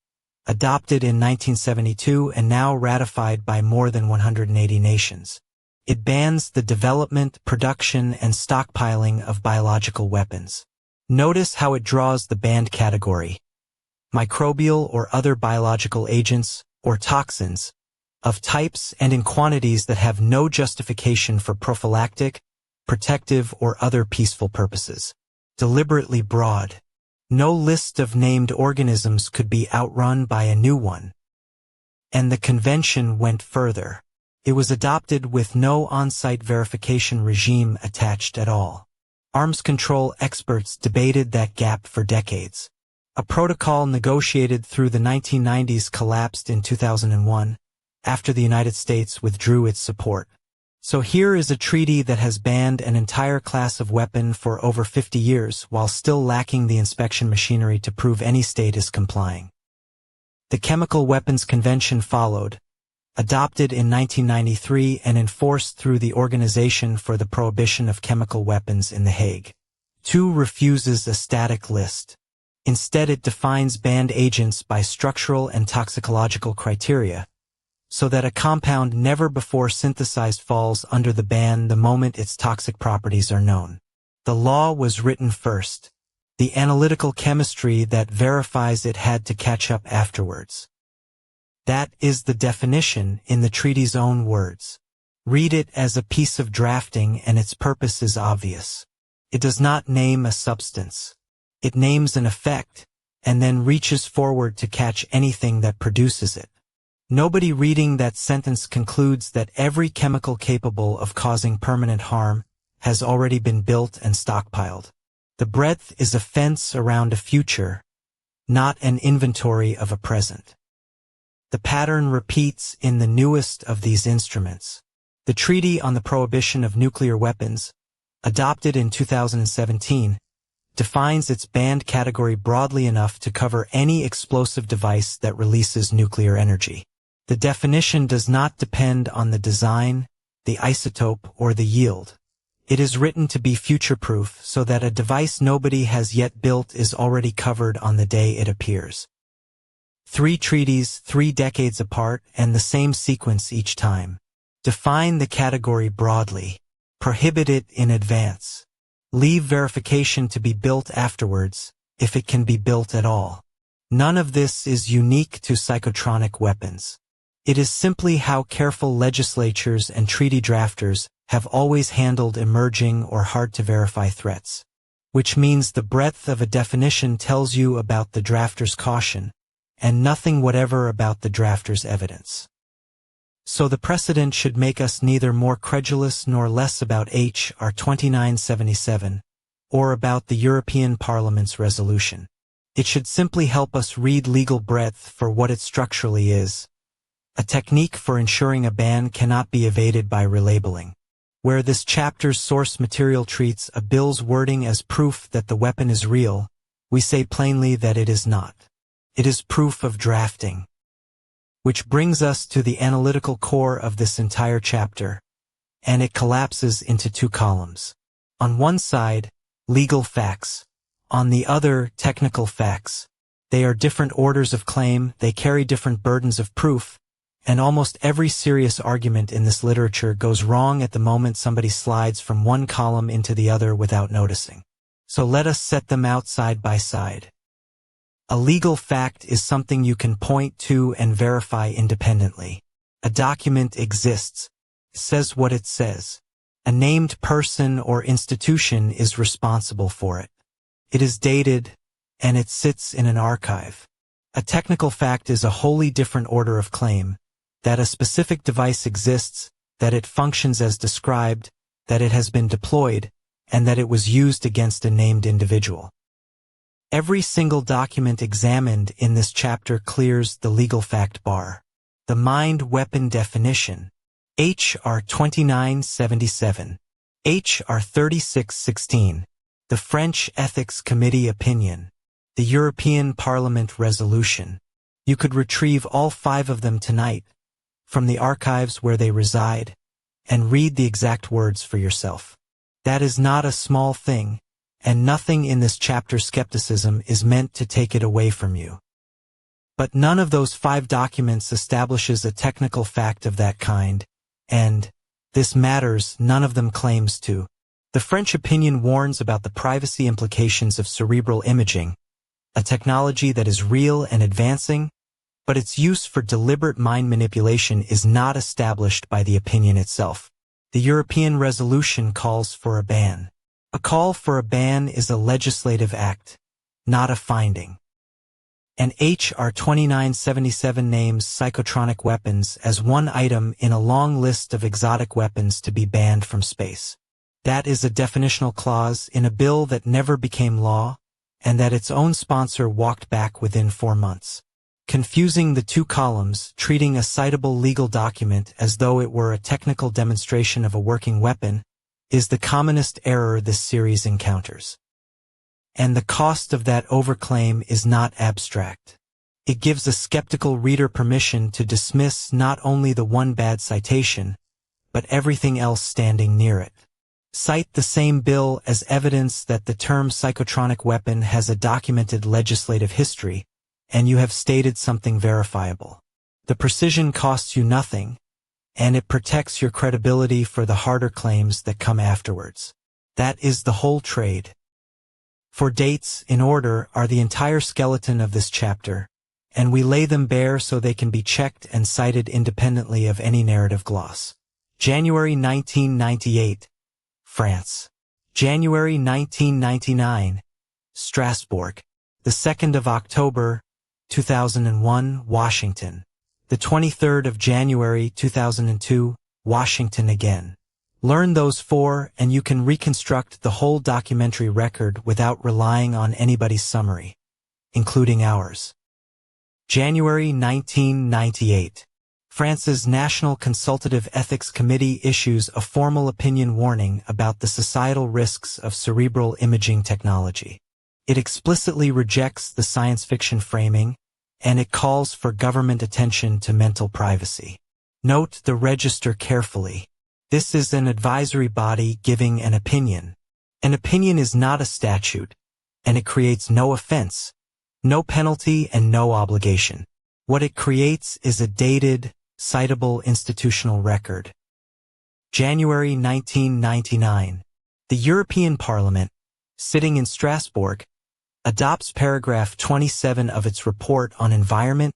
adopted in 1972 and now ratified by more than 180 nations. It bans the development, production, and stockpiling of biological weapons. Notice how it draws the banned category: microbial or other biological agents, or toxins, of types and in quantities that have no justification for prophylactic, protective, or other peaceful purposes. Deliberately broad. No list of named organisms could be outrun by a new one. And the convention went further. It was adopted with no on-site verification regime attached at all. Arms control experts debated that gap for decades. A protocol negotiated through the 1990s collapsed in 2001, after the United States withdrew its support. So here is a treaty that has banned an entire class of weapon for over 50 years while still lacking the inspection machinery to prove any state is complying. The Chemical Weapons Convention followed, adopted in 1993 and enforced through the Organization for the Prohibition of Chemical Weapons in The Hague. 2 refuses a static list. Instead, it defines banned agents by structural and toxicological criteria, so that a compound never before synthesized falls under the ban the moment its toxic properties are known. The law was written first. The analytical chemistry that verifies it had to catch up afterwards. That is the definition in the treaty's own words. Read it as a piece of drafting and its purpose is obvious. It does not name a substance. It names an effect, and then reaches forward to catch anything that produces it. Nobody reading that sentence concludes that every chemical capable of causing permanent harm has already been built and stockpiled. The breadth is a fence around a future, not an inventory of a present. The pattern repeats in the newest of these instruments. The Treaty on the Prohibition of Nuclear Weapons, adopted in 2017, defines its banned category broadly enough to cover any explosive device that releases nuclear energy. The definition does not depend on the design, the isotope, or the yield. It is written to be future-proof so that a device nobody has yet built is already covered on the day it appears. 3 treaties, 3 decades apart, and the same sequence each time. Define the category broadly. Prohibit it in advance. Leave verification to be built afterwards, if it can be built at all. None of this is unique to psychotronic weapons. It is simply how careful legislatures and treaty drafters have always handled emerging or hard-to-verify threats. Which means the breadth of a definition tells you about the drafter's caution, and nothing whatever about the drafter's evidence. So the precedent should make us neither more credulous nor less about H.R. 2977, or about the European Parliament's resolution. It should simply help us read legal breadth for what it structurally is. A technique for ensuring a ban cannot be evaded by relabeling. Where this chapter's source material treats a bill's wording as proof that the weapon is real, we say plainly that it is not. It is proof of drafting. Which brings us to the analytical core of this entire chapter, and it collapses into 2 columns. On one side, legal facts. On the other, technical facts. They are different orders of claim, they carry different burdens of proof, and almost every serious argument in this literature goes wrong at the moment somebody slides from one column into the other without noticing. So let us set them out side by side. A legal fact is something you can point to and verify independently. A document exists, says what it says. A named person or institution is responsible for it. It is dated, and it sits in an archive. A technical fact is a wholly different order of claim, that a specific device exists, that it functions as described, that it has been deployed, and that it was used against a named individual. Every single document examined in this chapter clears the legal fact bar. The mined weapon definition, H.R. 2977, H.R. 3616, the French Ethics Committee opinion, the European Parliament resolution. You could retrieve all 5 of them tonight, from the archives where they reside, and read the exact words for yourself. That is not a small thing, and nothing in this chapter's skepticism is meant to take it away from you. But none of those 5 documents establishes a technical fact of that kind, and, this matters, none of them claims to. The French opinion warns about the privacy implications of cerebral imaging, a technology that is real and advancing, but its use for deliberate mind manipulation is not established by the opinion itself. The European resolution calls for a ban. A call for a ban is a legislative act, not a finding. And H.R. 2977 names psychotronic weapons as one item in a long list of exotic weapons to be banned from space. That is a definitional clause in a bill that never became law, and that its own sponsor walked back within 4 months. Confusing the two columns, treating a citable legal document as though it were a technical demonstration of a working weapon, is the commonest error this series encounters. And the cost of that overclaim is not abstract. It gives a skeptical reader permission to dismiss not only the one bad citation, but everything else standing near it. Cite the same bill as evidence that the term psychotronic weapon has a documented legislative history, and you have stated something verifiable. The precision costs you nothing, and it protects your credibility for the harder claims that come afterwards. That is the whole trade. For dates, in order, are the entire skeleton of this chapter, and we lay them bare so they can be checked and cited independently of any narrative gloss. January 1998, France. January 1999, Strasbourg. The 2nd of October, 2001, Washington. The 23rd of January 2002, Washington again. Learn those four and you can reconstruct the whole documentary record without relying on anybody's summary, including ours. January 1998. France's National Consultative Ethics Committee issues a formal opinion warning about the societal risks of cerebral imaging technology. It explicitly rejects the science fiction framing, and it calls for government attention to mental privacy. Note the register carefully. This is an advisory body giving an opinion. An opinion is not a statute, and it creates no offense, no penalty, and no obligation. What it creates is a dated, citable institutional record. January 1999. The European Parliament, sitting in Strasbourg, adopts paragraph 27 of its report on environment,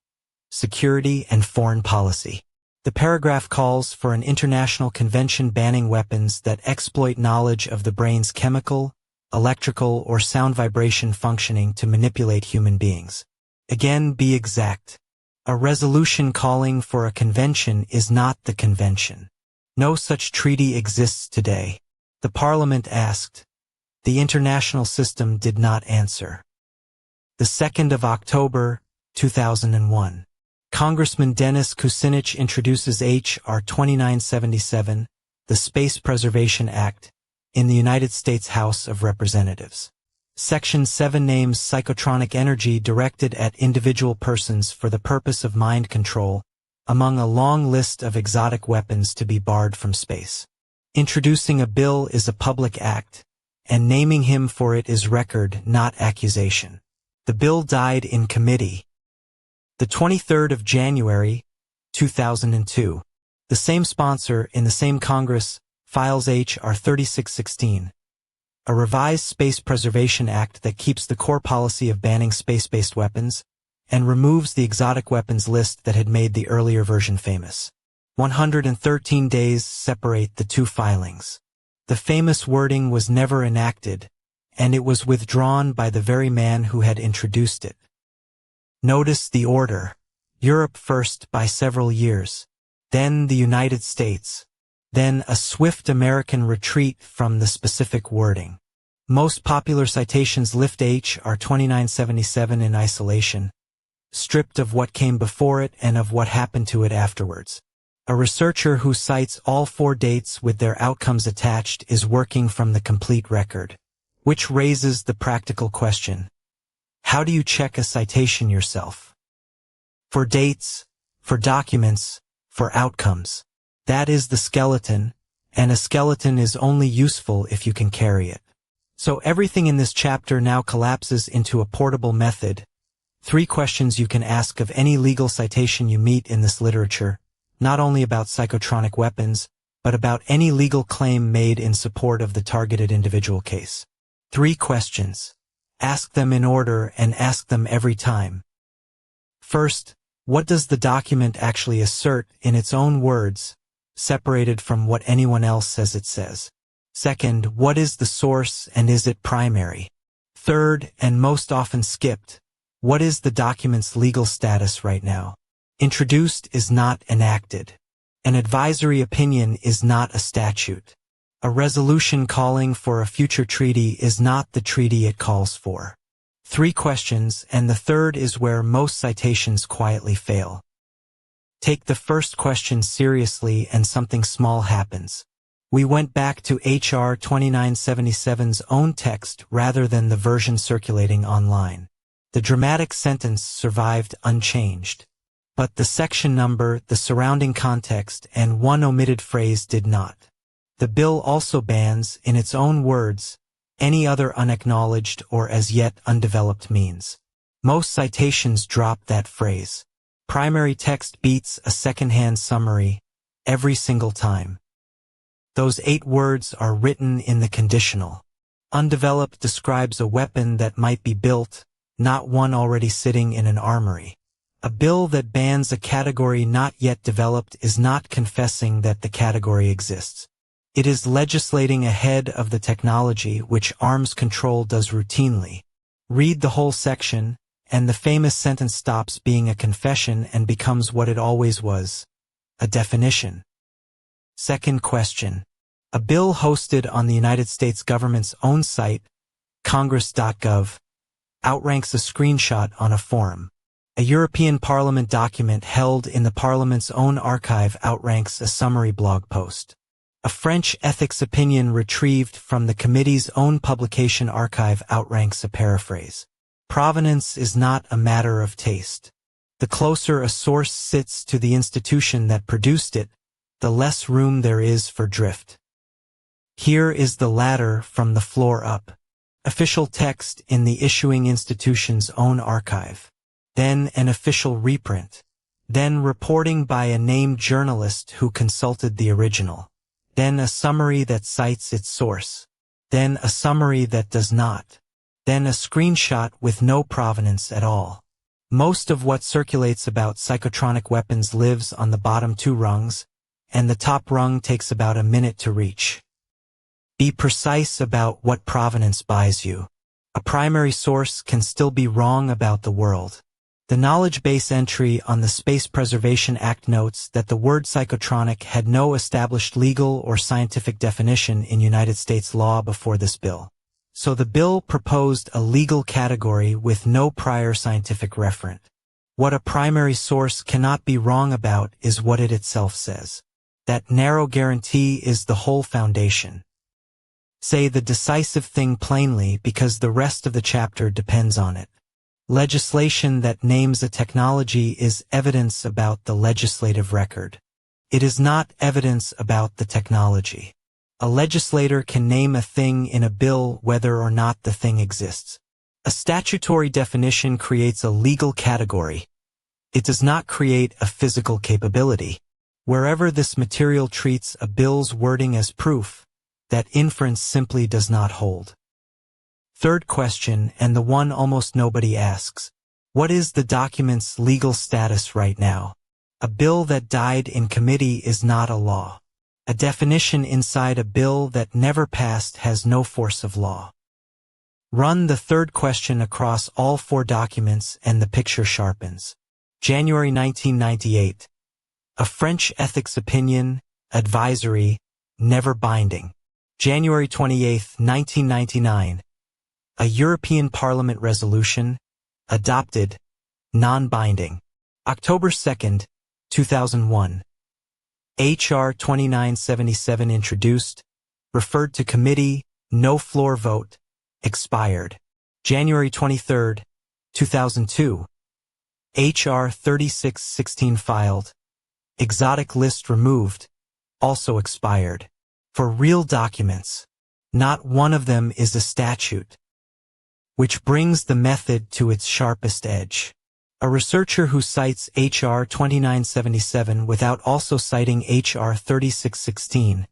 security, and foreign policy. The paragraph calls for an international convention banning weapons that exploit knowledge of the brain's chemical, electrical, or sound vibration functioning to manipulate human beings. Again, be exact. A resolution calling for a convention is not the convention. No such treaty exists today. The Parliament asked. The international system did not answer. The 2nd of October, 2001. Congressman Dennis Kucinich introduces H.R. 2977, the Space Preservation Act, in the United States House of Representatives. Section 7 names psychotronic energy directed at individual persons for the purpose of mind control, among a long list of exotic weapons to be barred from space. Introducing a bill is a public act, and naming him for it is record, not accusation. The bill died in committee. The 23rd of January, 2002. The same sponsor in the same Congress files H.R. 3616, a revised Space Preservation Act that keeps the core policy of banning space-based weapons and removes the exotic weapons list that had made the earlier version famous. 113 days separate the two filings. The famous wording was never enacted, and it was withdrawn by the very man who had introduced it. Notice the order. Europe first by several years, then the United States, then a swift American retreat from the specific wording. Most popular citations lift H.R. 2977 in isolation, stripped of what came before it and of what happened to it afterwards. A researcher who cites all four dates with their outcomes attached is working from the complete record, which raises the practical question. How do you check a citation yourself? For dates, for documents, for outcomes. That is the skeleton, and a skeleton is only useful if you can carry it. So everything in this chapter now collapses into a portable method. 3 questions you can ask of any legal citation you meet in this literature, not only about psychotronic weapons, but about any legal claim made in support of the targeted individual case. 3 questions. Ask them in order and ask them every time. First, what does the document actually assert in its own words, separated from what anyone else says it says? Second, what is the source and is it primary? Third, and most often skipped, what is the document's legal status right now? Introduced is not enacted. An advisory opinion is not a statute. A resolution calling for a future treaty is not the treaty it calls for. 3 questions, and the third is where most citations quietly fail. Take the first question seriously and something small happens. We went back to H.R. 2977's own text rather than the version circulating online. The dramatic sentence survived unchanged. But the section number, the surrounding context, and one omitted phrase did not. The bill also bans, in its own words, any other unacknowledged or as yet undeveloped means. Most citations drop that phrase. Primary text beats a second-hand summary every single time. Those 8 words are written in the conditional. Undeveloped describes a weapon that might be built, not one already sitting in an armory. A bill that bans a category not yet developed is not confessing that the category exists. It is legislating ahead of the technology which arms control does routinely. Read the whole section, and the famous sentence stops being a confession and becomes what it always was, a definition. Second question. A bill hosted on the United States government's own site, congress.gov, outranks a screenshot on a forum. A European Parliament document held in the Parliament's own archive outranks a summary blog post. A French ethics opinion retrieved from the committee's own publication archive outranks a paraphrase. Provenance is not a matter of taste. The closer a source sits to the institution that produced it, the less room there is for drift. Here is the ladder from the floor up. Official text in the issuing institution's own archive. Then an official reprint. Then reporting by a named journalist who consulted the original. Then a summary that cites its source. Then a summary that does not. Then a screenshot with no provenance at all. Most of what circulates about psychotronic weapons lives on the bottom 2 rungs, and the top rung takes about a minute to reach. Be precise about what provenance buys you. A primary source can still be wrong about the world. The knowledge base entry on the Space Preservation Act notes that the word psychotronic had no established legal or scientific definition in United States law before this bill. So the bill proposed a legal category with no prior scientific referent. What a primary source cannot be wrong about is what it itself says. That narrow guarantee is the whole foundation. Say the decisive thing plainly because the rest of the chapter depends on it. Legislation that names a technology is evidence about the legislative record. It is not evidence about the technology. A legislator can name a thing in a bill whether or not the thing exists. A statutory definition creates a legal category. It does not create a physical capability. Wherever this material treats a bill's wording as proof, that inference simply does not hold. Third question, and the one almost nobody asks. What is the document's legal status right now? A bill that died in committee is not a law. A definition inside a bill that never passed has no force of law. Run the third question across all 4 documents and the picture sharpens. January 1998. A French ethics opinion, advisory, never binding. January 28, 1999. A European Parliament resolution, adopted, non-binding. October 2, 2001. H.R. 2977 introduced, referred to committee, no floor vote, expired. January 23, 2002. H.R. 3616 filed, exotic list removed, also expired. For real documents, not one of them is a statute. Which brings the method to its sharpest edge. A researcher who cites H.R. 2977 without also citing H.R. 3616,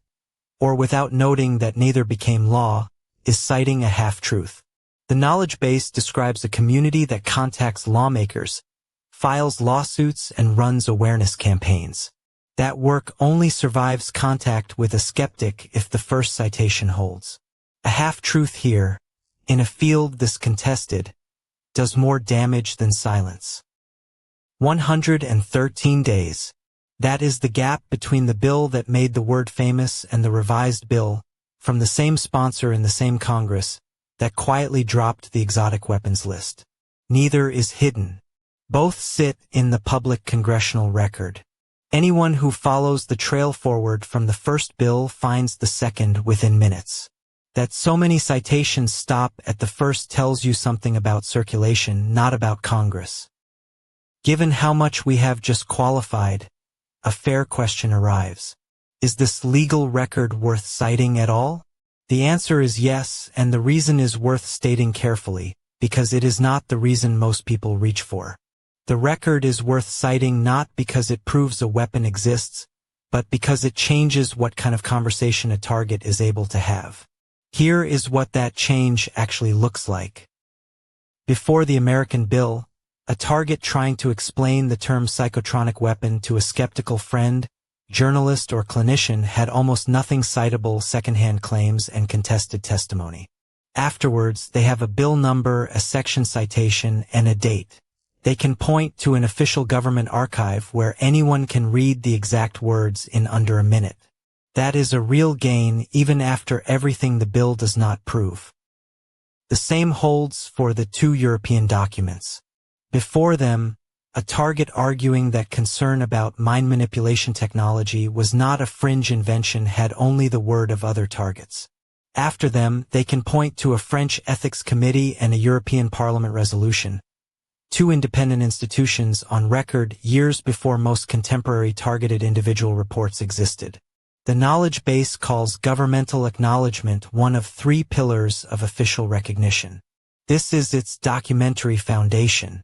or without noting that neither became law, is citing a half-truth. The knowledge base describes a community that contacts lawmakers, files lawsuits, and runs awareness campaigns. That work only survives contact with a skeptic if the first citation holds. A half-truth here, in a field this contested, does more damage than silence. 113 days. That is the gap between the bill that made the word famous and the revised bill, from the same sponsor in the same Congress, that quietly dropped the exotic weapons list. Neither is hidden. Both sit in the public congressional record. Anyone who follows the trail forward from the first bill finds the second within minutes. That so many citations stop at the first tells you something about circulation, not about Congress. Given how much we have just qualified, a fair question arrives. Is this legal record worth citing at all? The answer is yes, and the reason is worth stating carefully, because it is not the reason most people reach for. The record is worth citing not because it proves a weapon exists, but because it changes what kind of conversation a target is able to have. Here is what that change actually looks like. Before the American bill, a target trying to explain the term psychotronic weapon to a skeptical friend, journalist, or clinician had almost nothing citable secondhand claims and contested testimony. Afterwards, they have a bill number, a section citation, and a date. They can point to an official government archive where anyone can read the exact words in under a minute. That is a real gain even after everything the bill does not prove. The same holds for the two European documents. Before them, a target arguing that concern about mind manipulation technology was not a fringe invention had only the word of other targets. After them, they can point to a French ethics committee and a European Parliament resolution, two independent institutions on record years before most contemporary targeted individual reports existed. The knowledge base calls governmental acknowledgement one of three pillars of official recognition. This is its documentary foundation.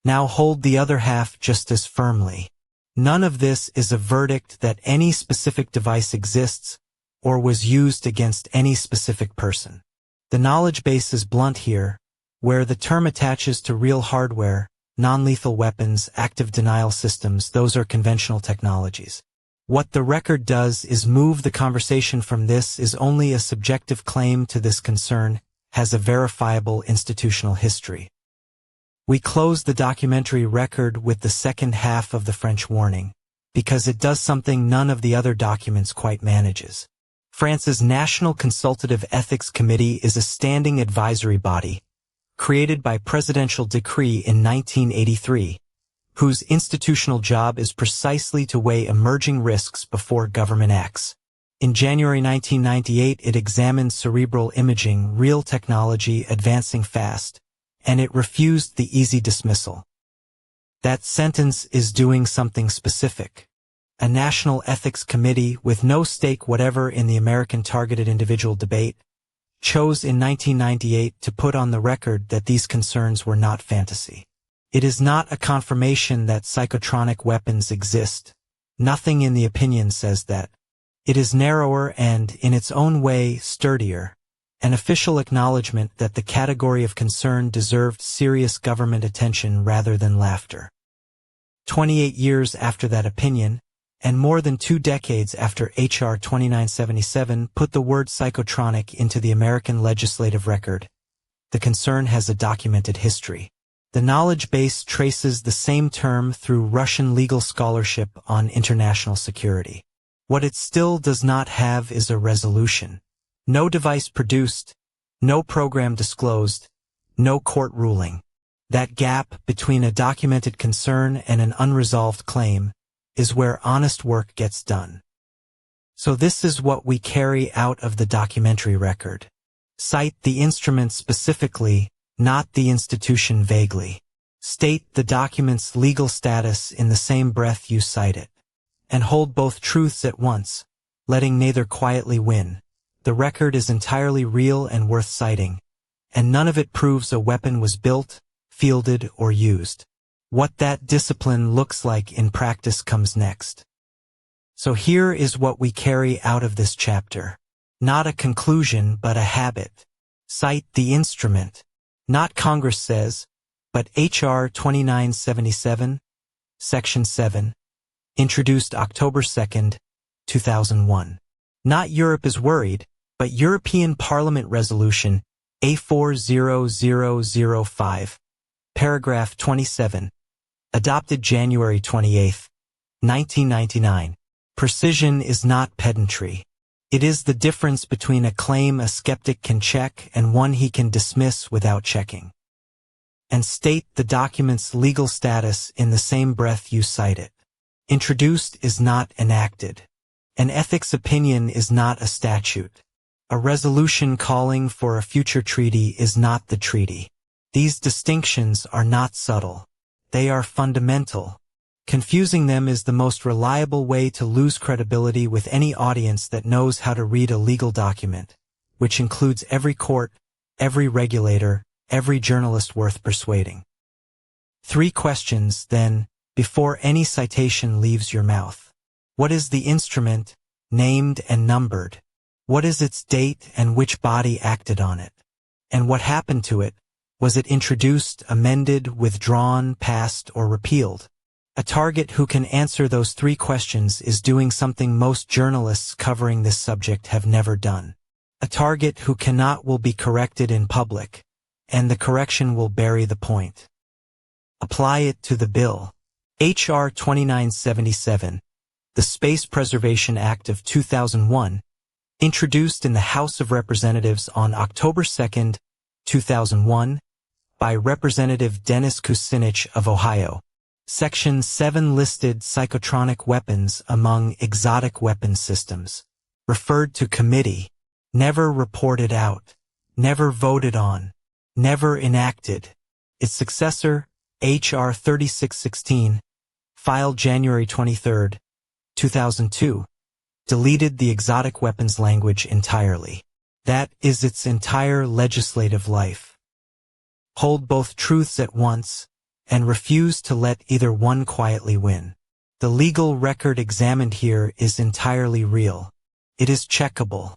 Now hold the other half just as firmly. None of this is a verdict that any specific device exists or was used against any specific person. The knowledge base is blunt here, where the term attaches to real hardware, non-lethal weapons, active denial systems. Those are conventional technologies. What the record does is move the conversation from "this is only a subjective claim" to "this concern has a verifiable institutional history." We close the documentary record with the second half of the French warning, because it does something none of the other documents quite manages. France's National Consultative Ethics Committee is a standing advisory body, created by presidential decree in 1983, whose institutional job is precisely to weigh emerging risks before government acts. In January 1998, it examined cerebral imaging, real technology advancing fast, and it refused the easy dismissal. That sentence is doing something specific. A national ethics committee with no stake whatever in the American targeted individual debate chose in 1998 to put on the record that these concerns were not fantasy. It is not a confirmation that psychotronic weapons exist. Nothing in the opinion says that. It is narrower and, in its own way, sturdier. An official acknowledgement that the category of concern deserved serious government attention rather than laughter. 28 years after that opinion, and more than 2 decades after H.R. 2977 put the word psychotronic into the American legislative record, the concern has a documented history. The knowledge base traces the same term through Russian legal scholarship on international security. What it still does not have is a resolution. No device produced, no program disclosed, no court ruling. That gap between a documented concern and an unresolved claim is where honest work gets done. So this is what we carry out of the documentary record. Cite the instrument specifically, not the institution vaguely. State the document's legal status in the same breath you cite it. And hold both truths at once, letting neither quietly win. The record is entirely real and worth citing, and none of it proves a weapon was built, fielded, or used. What that discipline looks like in practice comes next. So here is what we carry out of this chapter. Not a conclusion, but a habit. Cite the instrument. Not Congress says, but H.R. 2977, Section 7, introduced October 2, 2001. Not Europe is worried, but European Parliament Resolution A40005, paragraph 27, adopted January 28, 1999. Precision is not pedantry. It is the difference between a claim a skeptic can check and one he can dismiss without checking. And state the document's legal status in the same breath you cite it. Introduced is not enacted. An ethics opinion is not a statute. A resolution calling for a future treaty is not the treaty. These distinctions are not subtle. They are fundamental. Confusing them is the most reliable way to lose credibility with any audience that knows how to read a legal document, which includes every court, every regulator, every journalist worth persuading. 3 questions, then, before any citation leaves your mouth. What is the instrument, named and numbered? What is its date and which body acted on it? And what happened to it? Was it introduced, amended, withdrawn, passed, or repealed? A target who can answer those 3 questions is doing something most journalists covering this subject have never done. A target who cannot will be corrected in public, and the correction will bury the point. Apply it to the bill. H.R. 2977, the Space Preservation Act of 2001, introduced in the House of Representatives on October 2, 2001, by Representative Dennis Kucinich of Ohio. Section 7 listed psychotronic weapons among exotic weapons systems. Referred to committee. Never reported out. Never voted on. Never enacted. Its successor, H.R. 3616, filed January 23, 2002, deleted the exotic weapons language entirely. That is its entire legislative life. Hold both truths at once, and refuse to let either one quietly win. The legal record examined here is entirely real. It is checkable.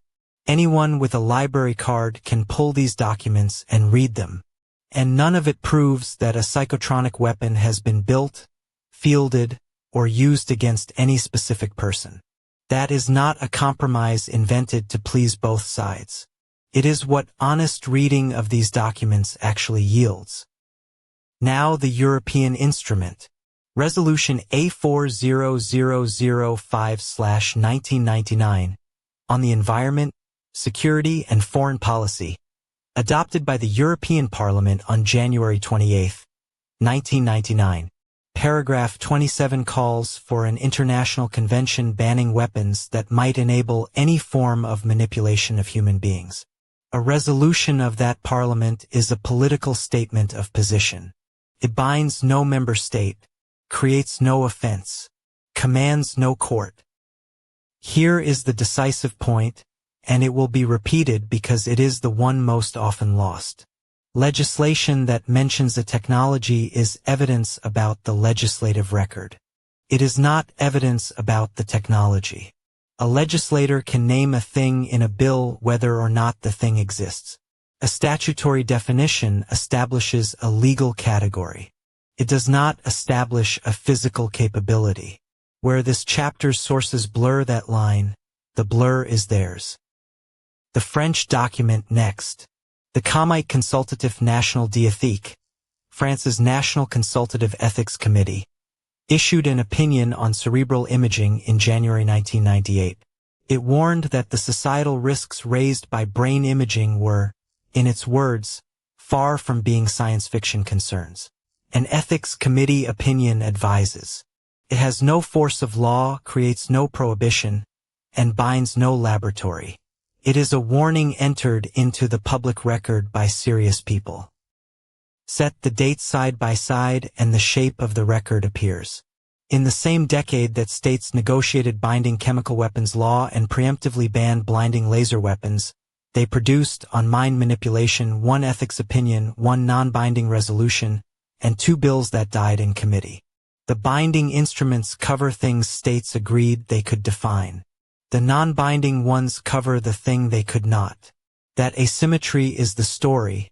Anyone with a library card can pull these documents and read them. And none of it proves that a psychotronic weapon has been built, fielded, or used against any specific person. That is not a compromise invented to please both sides. It is what honest reading of these documents actually yields. Now the European instrument. Resolution A40005/1999 on the environment, security and foreign policy, adopted by the European Parliament on January 28, 1999. Paragraph 27 calls for an international convention banning weapons that might enable any form of manipulation of human beings. A resolution of that Parliament is a political statement of position. It binds no member state, creates no offense, commands no court. Here is the decisive point, and it will be repeated because it is the one most often lost. Legislation that mentions a technology is evidence about the legislative record. It is not evidence about the technology. A legislator can name a thing in a bill whether or not the thing exists. A statutory definition establishes a legal category. It does not establish a physical capability. Where this chapter's sources blur that line, the blur is theirs. The French document next. The Comité Consultatif National d'Éthique, France's National Consultative Ethics Committee, issued an opinion on cerebral imaging in January 1998. It warned that the societal risks raised by brain imaging were, in its words, far from being science fiction concerns. An ethics committee opinion advises. It has no force of law, creates no prohibition, and binds no laboratory. It is a warning entered into the public record by serious people. Set the dates side by side and the shape of the record appears. In the same decade that states negotiated binding chemical weapons law and preemptively banned blinding laser weapons, they produced, on mind manipulation, 1 ethics opinion, 1 non-binding resolution, and 2 bills that died in committee. The binding instruments cover things states agreed they could define. The non-binding ones cover the thing they could not. That asymmetry is the story,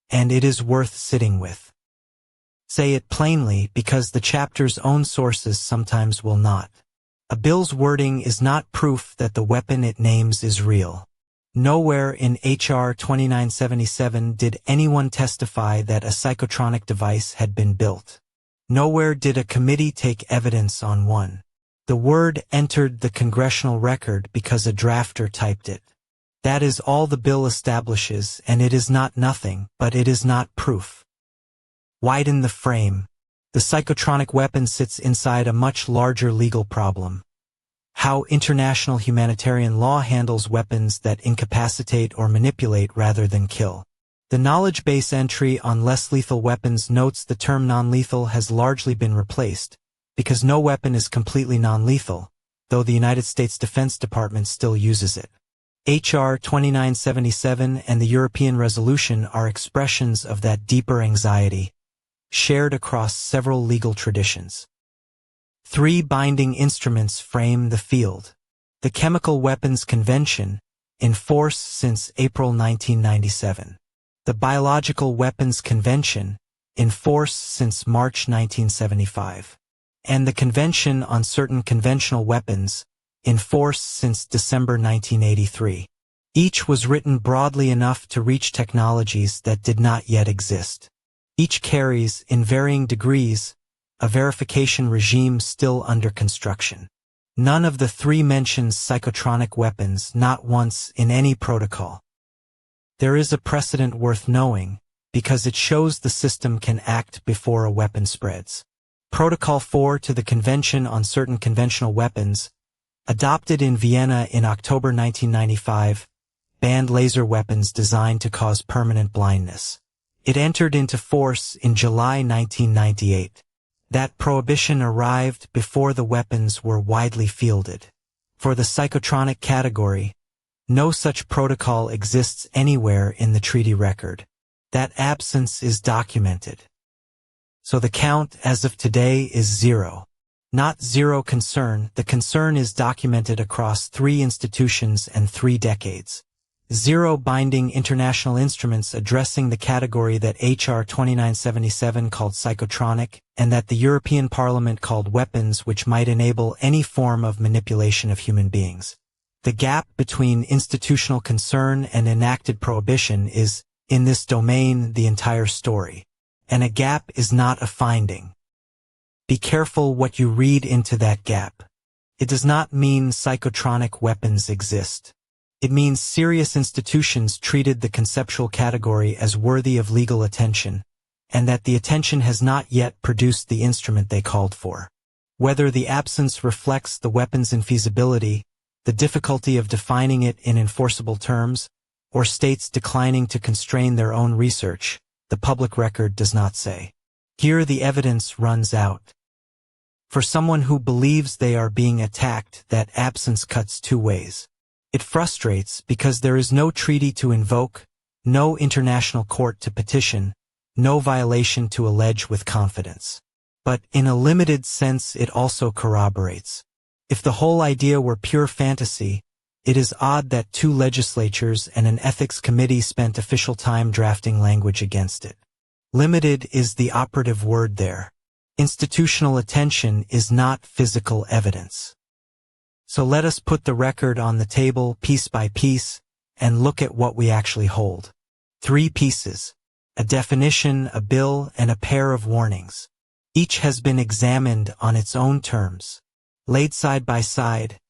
and it is worth sitting with. Say it plainly because the chapter's own sources sometimes will not. A bill's wording is not proof that the weapon it names is real. Nowhere in H.R. 2977 did anyone testify that a psychotronic device had been built. Nowhere did a committee take evidence on one. The word entered the congressional record because a drafter typed it. That is all the bill establishes, and it is not nothing, but it is not proof. Widen the frame. The psychotronic weapon sits inside a much larger legal problem. How international humanitarian law handles weapons that incapacitate or manipulate rather than kill. The knowledge base entry on less lethal weapons notes the term non-lethal has largely been replaced, because no weapon is completely non-lethal, though the United States Defense Department still uses it. H.R. 2977 and the European resolution are expressions of that deeper anxiety, shared across several legal traditions. 3 binding instruments frame the field. The Chemical Weapons Convention, in force since April 1997. The Biological Weapons Convention, in force since March 1975. And the Convention on Certain Conventional Weapons, in force since December 1983. Each was written broadly enough to reach technologies that did not yet exist. Each carries, in varying degrees, a verification regime still under construction. None of the 3 mentions psychotronic weapons, not once in any protocol. There is a precedent worth knowing, because it shows the system can act before a weapon spreads. Protocol 4 to the Convention on Certain Conventional Weapons, adopted in Vienna in October 1995, banned laser weapons designed to cause permanent blindness. It entered into force in July 1998. That prohibition arrived before the weapons were widely fielded. For the psychotronic category, no such protocol exists anywhere in the treaty record. That absence is documented. So the count as of today is 0. Not zero concern, the concern is documented across 3 institutions and 3 decades. 0 binding international instruments addressing the category that H.R. 2977 called psychotronic, and that the European Parliament called weapons which might enable any form of manipulation of human beings. The gap between institutional concern and enacted prohibition is, in this domain, the entire story. And a gap is not a finding. Be careful what you read into that gap. It does not mean psychotronic weapons exist. It means serious institutions treated the conceptual category as worthy of legal attention, and that the attention has not yet produced the instrument they called for. Whether the absence reflects the weapon's infeasibility, the difficulty of defining it in enforceable terms, or states declining to constrain their own research, the public record does not say. Here the evidence runs out. For someone who believes they are being attacked, that absence cuts 2 ways. It frustrates because there is no treaty to invoke, no international court to petition, no violation to allege with confidence. But in a limited sense it also corroborates. If the whole idea were pure fantasy, it is odd that 2 legislatures and an ethics committee spent official time drafting language against it. Limited is the operative word there. Institutional attention is not physical evidence. So let us put the record on the table piece by piece and look at what we actually hold. 3 pieces: a definition, a bill, and a pair of warnings. Each has been examined on its own terms. Laid side by side,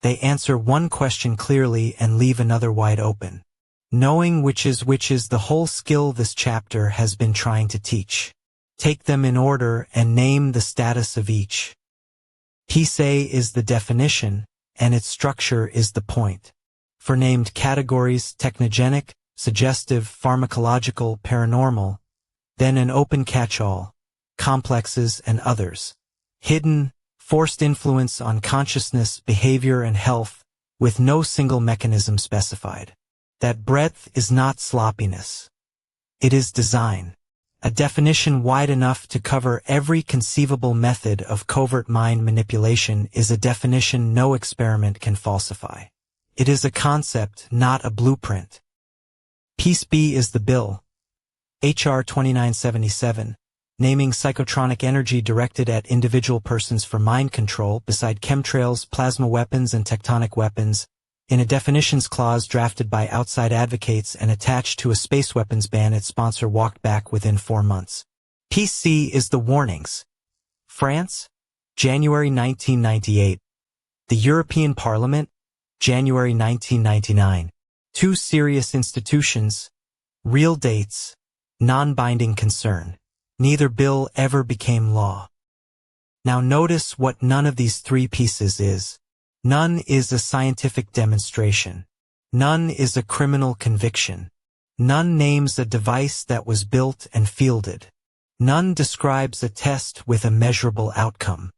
they answer one question clearly and leave another wide open. Knowing which is the whole skill this chapter has been trying to teach. Take them in order and name the status of each. Piece A is the definition, and its structure is the point. For named categories, technogenic, suggestive, pharmacological, paranormal, then an open catch-all, complexes and others. Hidden, forced influence on consciousness, behavior, and health, with no single mechanism specified. That breadth is not sloppiness. It is design. A definition wide enough to cover every conceivable method of covert mind manipulation is a definition no experiment can falsify. It is a concept, not a blueprint. Piece B is the bill. H.R. 2977, naming psychotronic energy directed at individual persons for mind control beside chemtrails, plasma weapons, and tectonic weapons, in a definitions clause drafted by outside advocates and attached to a space weapons ban its sponsor walked back within 4 months. Piece C is the warnings. France, January 1998. The European Parliament, January 1999. Two serious institutions, real dates, non-binding concern. Neither bill ever became law. Now notice what none of these three pieces is. None is a scientific demonstration. None is a criminal conviction. None names a device that was built and fielded. None describes a test with a measurable outcome.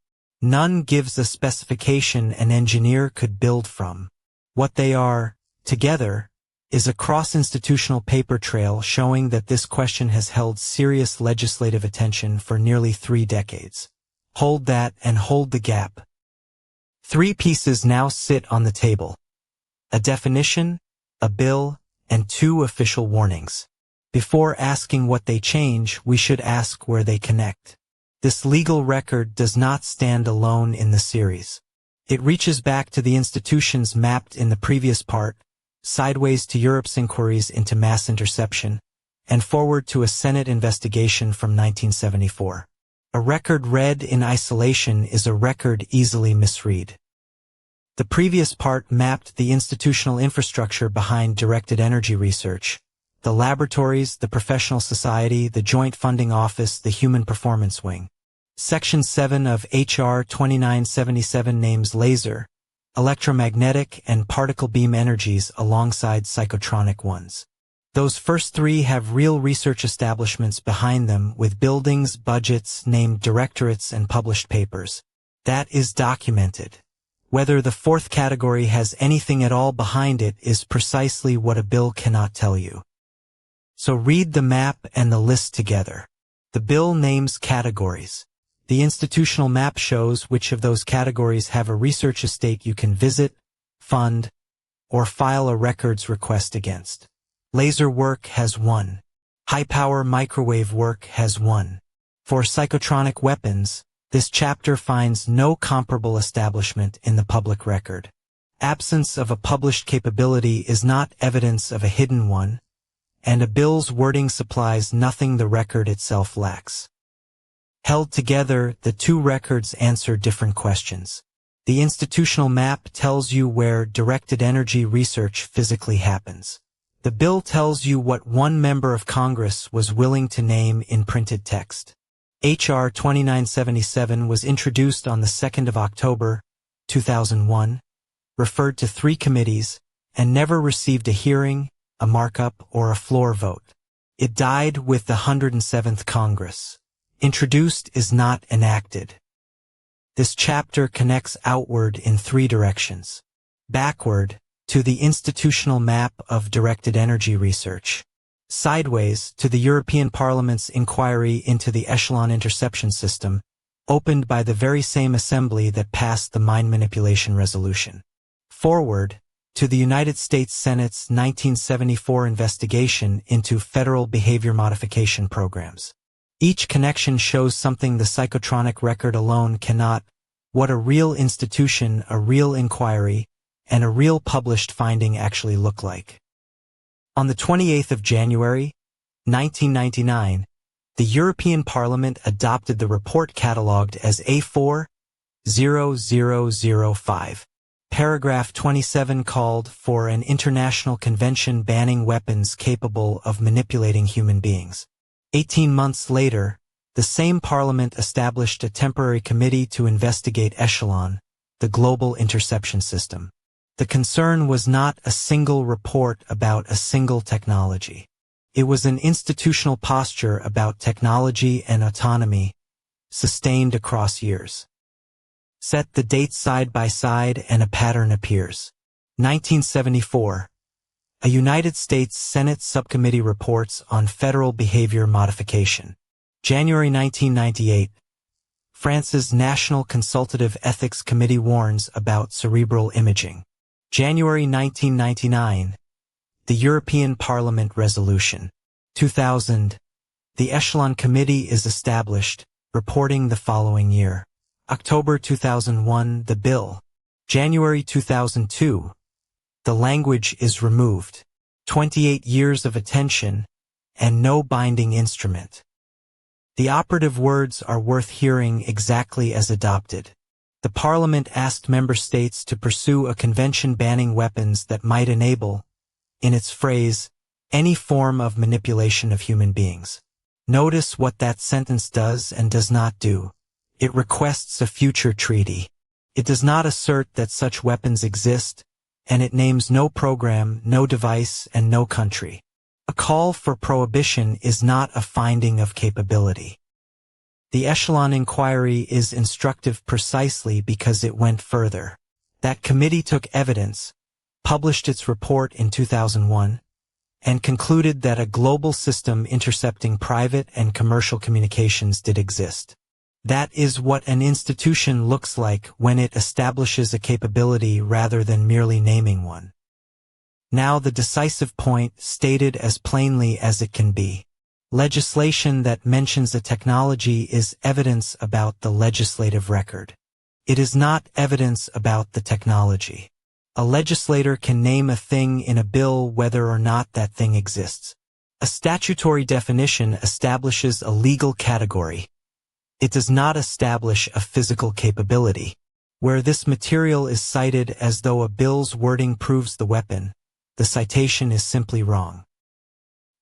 None gives a specification an engineer could build from. What they are, together, is a cross-institutional paper trail showing that this question has held serious legislative attention for nearly 3 decades. Hold that and hold the gap. 3 pieces now sit on the table. A definition, a bill, and 2 official warnings. Before asking what they change, we should ask where they connect. This legal record does not stand alone in the series. It reaches back to the institutions mapped in the previous part, sideways to Europe's inquiries into mass interception, and forward to a Senate investigation from 1974. A record read in isolation is a record easily misread. The previous part mapped the institutional infrastructure behind directed energy research, the laboratories, the professional society, the joint funding office, the human performance wing. Section 7 of H.R. 2977 names laser, electromagnetic, and particle beam energies alongside psychotronic ones. Those first 3 have real research establishments behind them with buildings, budgets, named directorates, and published papers. That is documented. Whether the 4th category has anything at all behind it is precisely what a bill cannot tell you. So read the map and the list together. The bill names categories. The institutional map shows which of those categories have a research estate you can visit, fund, or file a records request against. Laser work has 1. High-power microwave work has 1. For psychotronic weapons, this chapter finds no comparable establishment in the public record. Absence of a published capability is not evidence of a hidden one, and a bill's wording supplies nothing the record itself lacks. Held together, the 2 records answer different questions. The institutional map tells you where directed energy research physically happens. The bill tells you what one member of Congress was willing to name in printed text. H.R. 2977 was introduced on the 2nd of October, 2001, referred to 3 committees, and never received a hearing, a markup, or a floor vote. It died with the 107th Congress. Introduced is not enacted. This chapter connects outward in 3 directions. Backward, to the institutional map of directed energy research. Sideways, to the European Parliament's inquiry into the echelon interception system, opened by the very same assembly that passed the mine manipulation resolution. Forward, to the United States Senate's 1974 investigation into federal behavior modification programs. Each connection shows something the psychotronic record alone cannot, what a real institution, a real inquiry, and a real published finding actually look like. On the 28th of January, 1999, the European Parliament adopted the report catalogued as A4-0005. Paragraph 27 called for an international convention banning weapons capable of manipulating human beings. 18 months later, the same Parliament established a temporary committee to investigate Echelon, the global interception system. The concern was not a single report about a single technology. It was an institutional posture about technology and autonomy, sustained across years. Set the dates side by side and a pattern appears. 1974. A United States Senate subcommittee reports on federal behavior modification. January 1998. France's National Consultative Ethics Committee warns about cerebral imaging. January 1999. The European Parliament resolution. 2000. The Echelon Committee is established, reporting the following year. October 2001. The bill. January 2002. The language is removed. 28 years of attention, and no binding instrument. The operative words are worth hearing exactly as adopted. The Parliament asked member states to pursue a convention banning weapons that might enable, in its phrase, any form of manipulation of human beings. Notice what that sentence does and does not do. It requests a future treaty. It does not assert that such weapons exist, and it names no program, no device, and no country. A call for prohibition is not a finding of capability. The Echelon inquiry is instructive precisely because it went further. That committee took evidence, published its report in 2001, and concluded that a global system intercepting private and commercial communications did exist. That is what an institution looks like when it establishes a capability rather than merely naming one. Now the decisive point, stated as plainly as it can be. Legislation that mentions a technology is evidence about the legislative record. It is not evidence about the technology. A legislator can name a thing in a bill whether or not that thing exists. A statutory definition establishes a legal category. It does not establish a physical capability. Where this material is cited as though a bill's wording proves the weapon, the citation is simply wrong.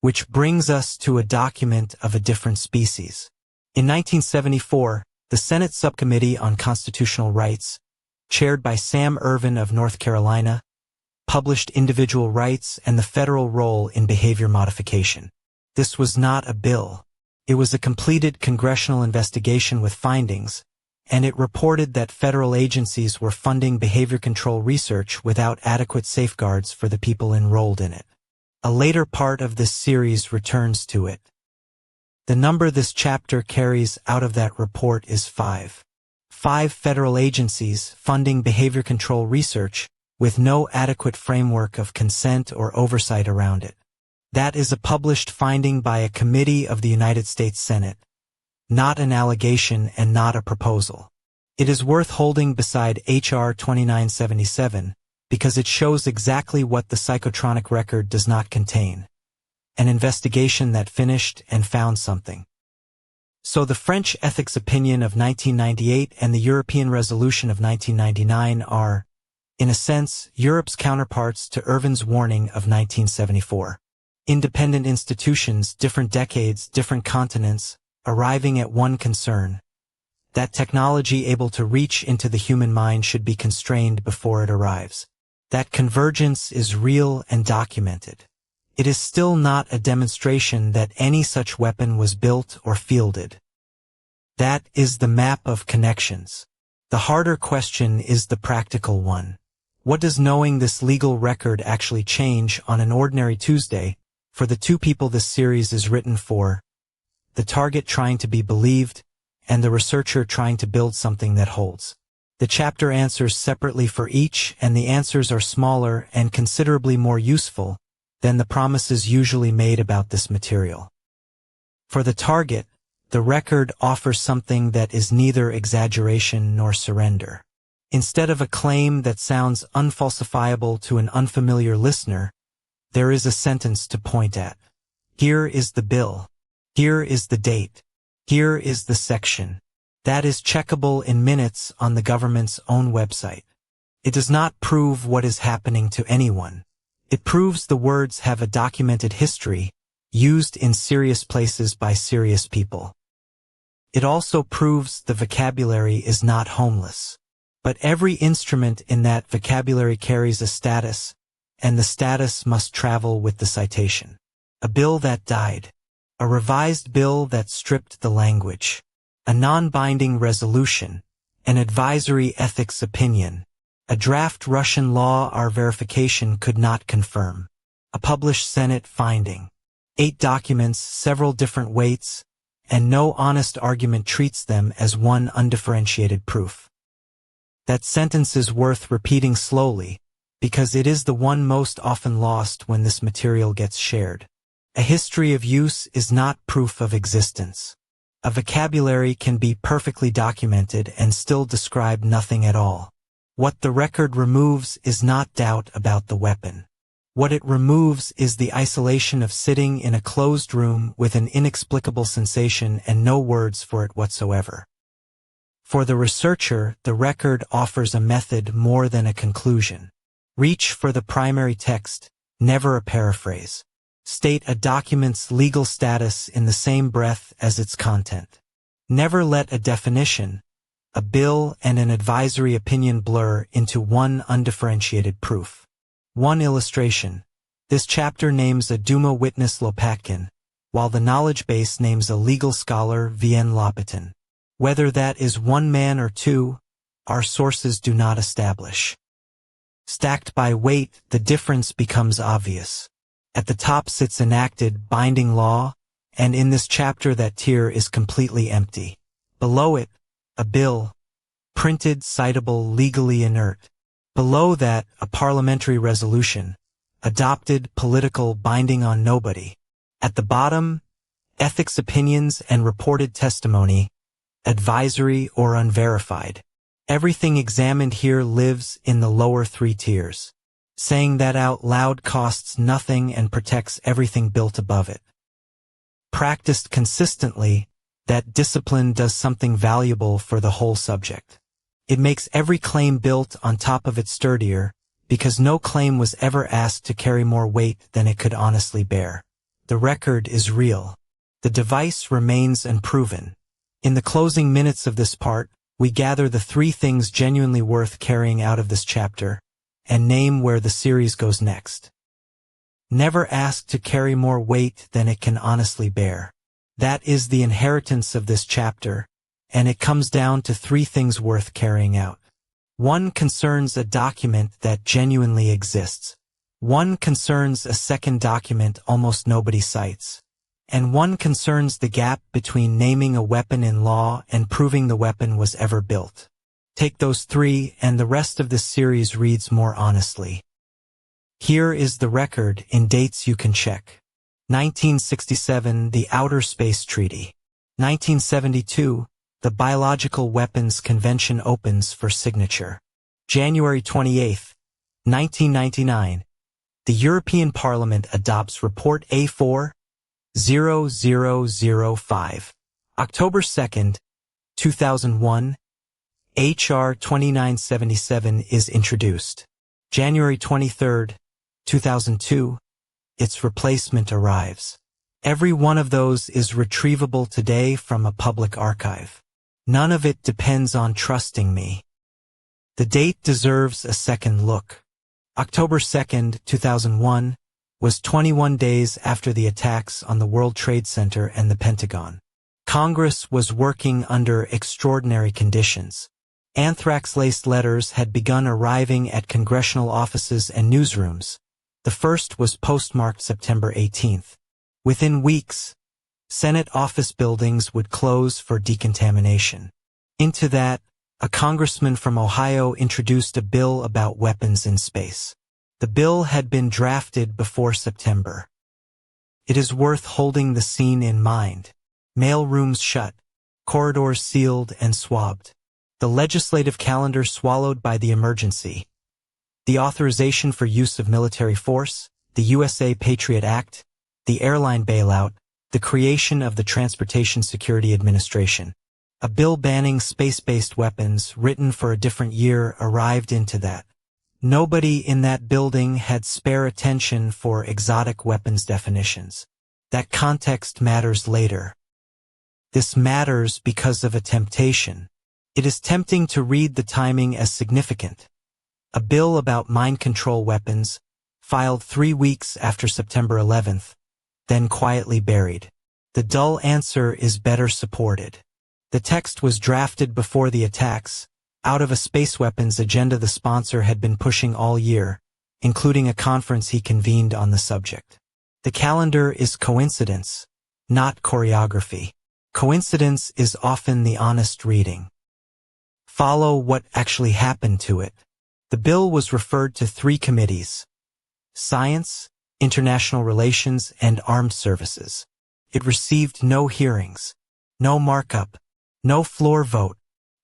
Which brings us to a document of a different species. In 1974, the Senate Subcommittee on Constitutional Rights, chaired by Sam Ervin of North Carolina, published Individual Rights and the Federal Role in Behavior Modification. This was not a bill. It was a completed congressional investigation with findings, and it reported that federal agencies were funding behavior control research without adequate safeguards for the people enrolled in it. A later part of this series returns to it. The number this chapter carries out of that report is 5. 5 federal agencies funding behavior control research with no adequate framework of consent or oversight around it. That is a published finding by a committee of the United States Senate, not an allegation and not a proposal. It is worth holding beside H.R. 2977 because it shows exactly what the Psychotronic record does not contain: an investigation that finished and found something. So the French ethics opinion of 1998 and the European resolution of 1999 are, in a sense, Europe's counterparts to Ervin's warning of 1974. Independent institutions, different decades, different continents, arriving at one concern: that technology able to reach into the human mind should be constrained before it arrives. That convergence is real and documented. It is still not a demonstration that any such weapon was built or fielded. That is the map of connections. The harder question is the practical one. What does knowing this legal record actually change on an ordinary Tuesday for the two people this series is written for: the target trying to be believed and the researcher trying to build something that holds? The chapter answers separately for each, and the answers are smaller and considerably more useful than the promises usually made about this material. For the target, the record offers something that is neither exaggeration nor surrender. Instead of a claim that sounds unfalsifiable to an unfamiliar listener, there is a sentence to point at. Here is the bill. Here is the date. Here is the section. That is checkable in minutes on the government's own website. It does not prove what is happening to anyone. It proves the words have a documented history, used in serious places by serious people. It also proves the vocabulary is not homeless. But every instrument in that vocabulary carries a status, and the status must travel with the citation. A bill that died. A revised bill that stripped the language. A non-binding resolution. An advisory ethics opinion. A draft Russian law our verification could not confirm. A published Senate finding. 8 documents, several different weights, and no honest argument treats them as one undifferentiated proof. That sentence is worth repeating slowly, because it is the one most often lost when this material gets shared. A history of use is not proof of existence. A vocabulary can be perfectly documented and still describe nothing at all. What the record removes is not doubt about the weapon. What it removes is the isolation of sitting in a closed room with an inexplicable sensation and no words for it whatsoever. For the researcher, the record offers a method more than a conclusion. Reach for the primary text, never a paraphrase. State a document's legal status in the same breath as its content. Never let a definition, a bill, and an advisory opinion blur into one undifferentiated proof. One illustration. This chapter names a Duma witness Lopatkin, while the knowledge base names a legal scholar Vien Lopatin. Whether that is one man or two, our sources do not establish. Stacked by weight, the difference becomes obvious. At the top sits enacted, binding law, and in this chapter that tier is completely empty. Below it, a bill, printed, citable, legally inert. Below that, a parliamentary resolution, adopted, political, binding on nobody. At the bottom, ethics opinions and reported testimony, advisory or unverified. Everything examined here lives in the lower three tiers. Saying that out loud costs nothing and protects everything built above it. Practiced consistently, that discipline does something valuable for the whole subject. It makes every claim built on top of it sturdier, because no claim was ever asked to carry more weight than it could honestly bear. The record is real. The device remains unproven. In the closing minutes of this part, we gather the three things genuinely worth carrying out of this chapter, and name where the series goes next. Never ask to carry more weight than it can honestly bear. That is the inheritance of this chapter, and it comes down to three things worth carrying out. One concerns a document that genuinely exists. One concerns a second document almost nobody cites. And one concerns the gap between naming a weapon in law and proving the weapon was ever built. Take those three, and the rest of this series reads more honestly. Here is the record in dates you can check. 1967, the Outer Space Treaty. 1972, the Biological Weapons Convention opens for signature. January 28, 1999, the European Parliament adopts Report A4-0005. October 2, 2001, H.R. 2977 is introduced. January 23, 2002, its replacement arrives. Every one of those is retrievable today from a public archive. None of it depends on trusting me. The date deserves a second look. October 2, 2001, was 21 days after the attacks on the World Trade Center and the Pentagon. Congress was working under extraordinary conditions. Anthrax-laced letters had begun arriving at congressional offices and newsrooms. The first was postmarked September 18th. Within weeks, Senate office buildings would close for decontamination. Into that, a congressman from Ohio introduced a bill about weapons in space. The bill had been drafted before September. It is worth holding the scene in mind. Mail rooms shut, corridors sealed and swabbed. The legislative calendar swallowed by the emergency. The authorization for use of military force, the USA Patriot Act, the airline bailout, the creation of the Transportation Security Administration. A bill banning space-based weapons, written for a different year, arrived into that. Nobody in that building had spare attention for exotic weapons definitions. That context matters later. This matters because of a temptation. It is tempting to read the timing as significant. A bill about mind control weapons, filed 3 weeks after September 11th, then quietly buried. The dull answer is better supported. The text was drafted before the attacks, out of a space weapons agenda the sponsor had been pushing all year, including a conference he convened on the subject. The calendar is coincidence, not choreography. Coincidence is often the honest reading. Follow what actually happened to it. The bill was referred to 3 committees: Science, International Relations, and Armed Services. It received no hearings, no markup, no floor vote.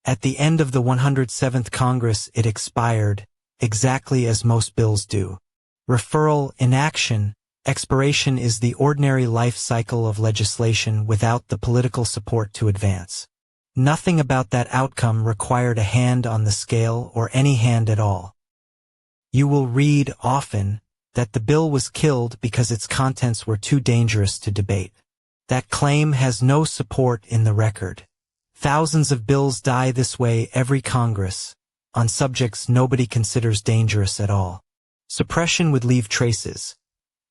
At the end of the 107th Congress it expired, exactly as most bills do. Referral, inaction, expiration is the ordinary life cycle of legislation without the political support to advance. Nothing about that outcome required a hand on the scale or any hand at all. You will read often that the bill was killed because its contents were too dangerous to debate. That claim has no support in the record. Thousands of bills die this way every Congress, on subjects nobody considers dangerous at all. Suppression would leave traces.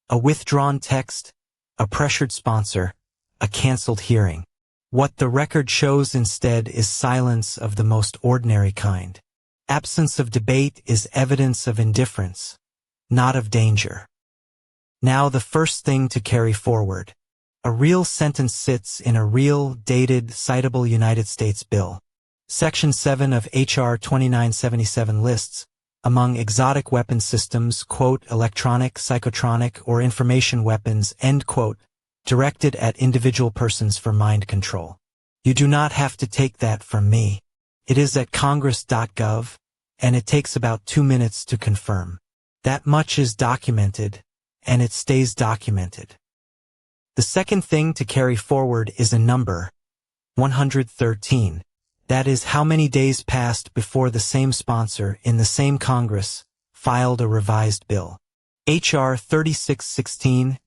A withdrawn text, a pressured sponsor, a canceled hearing. What the record shows instead is silence of the most ordinary kind. Absence of debate is evidence of indifference, not of danger. Now the first thing to carry forward. A real sentence sits in a real, dated, citable United States bill. Section 7 of H.R. 2977 lists, among exotic weapon systems, quote, electronic, psychotronic, or information weapons, end quote, directed at individual persons for mind control. You do not have to take that from me. It is at congress.gov, and it takes about 2 minutes to confirm. That much is documented, and it stays documented. The second thing to carry forward is a number, 113. That is how many days passed before the same sponsor in the same Congress filed a revised bill. H.R. 3616,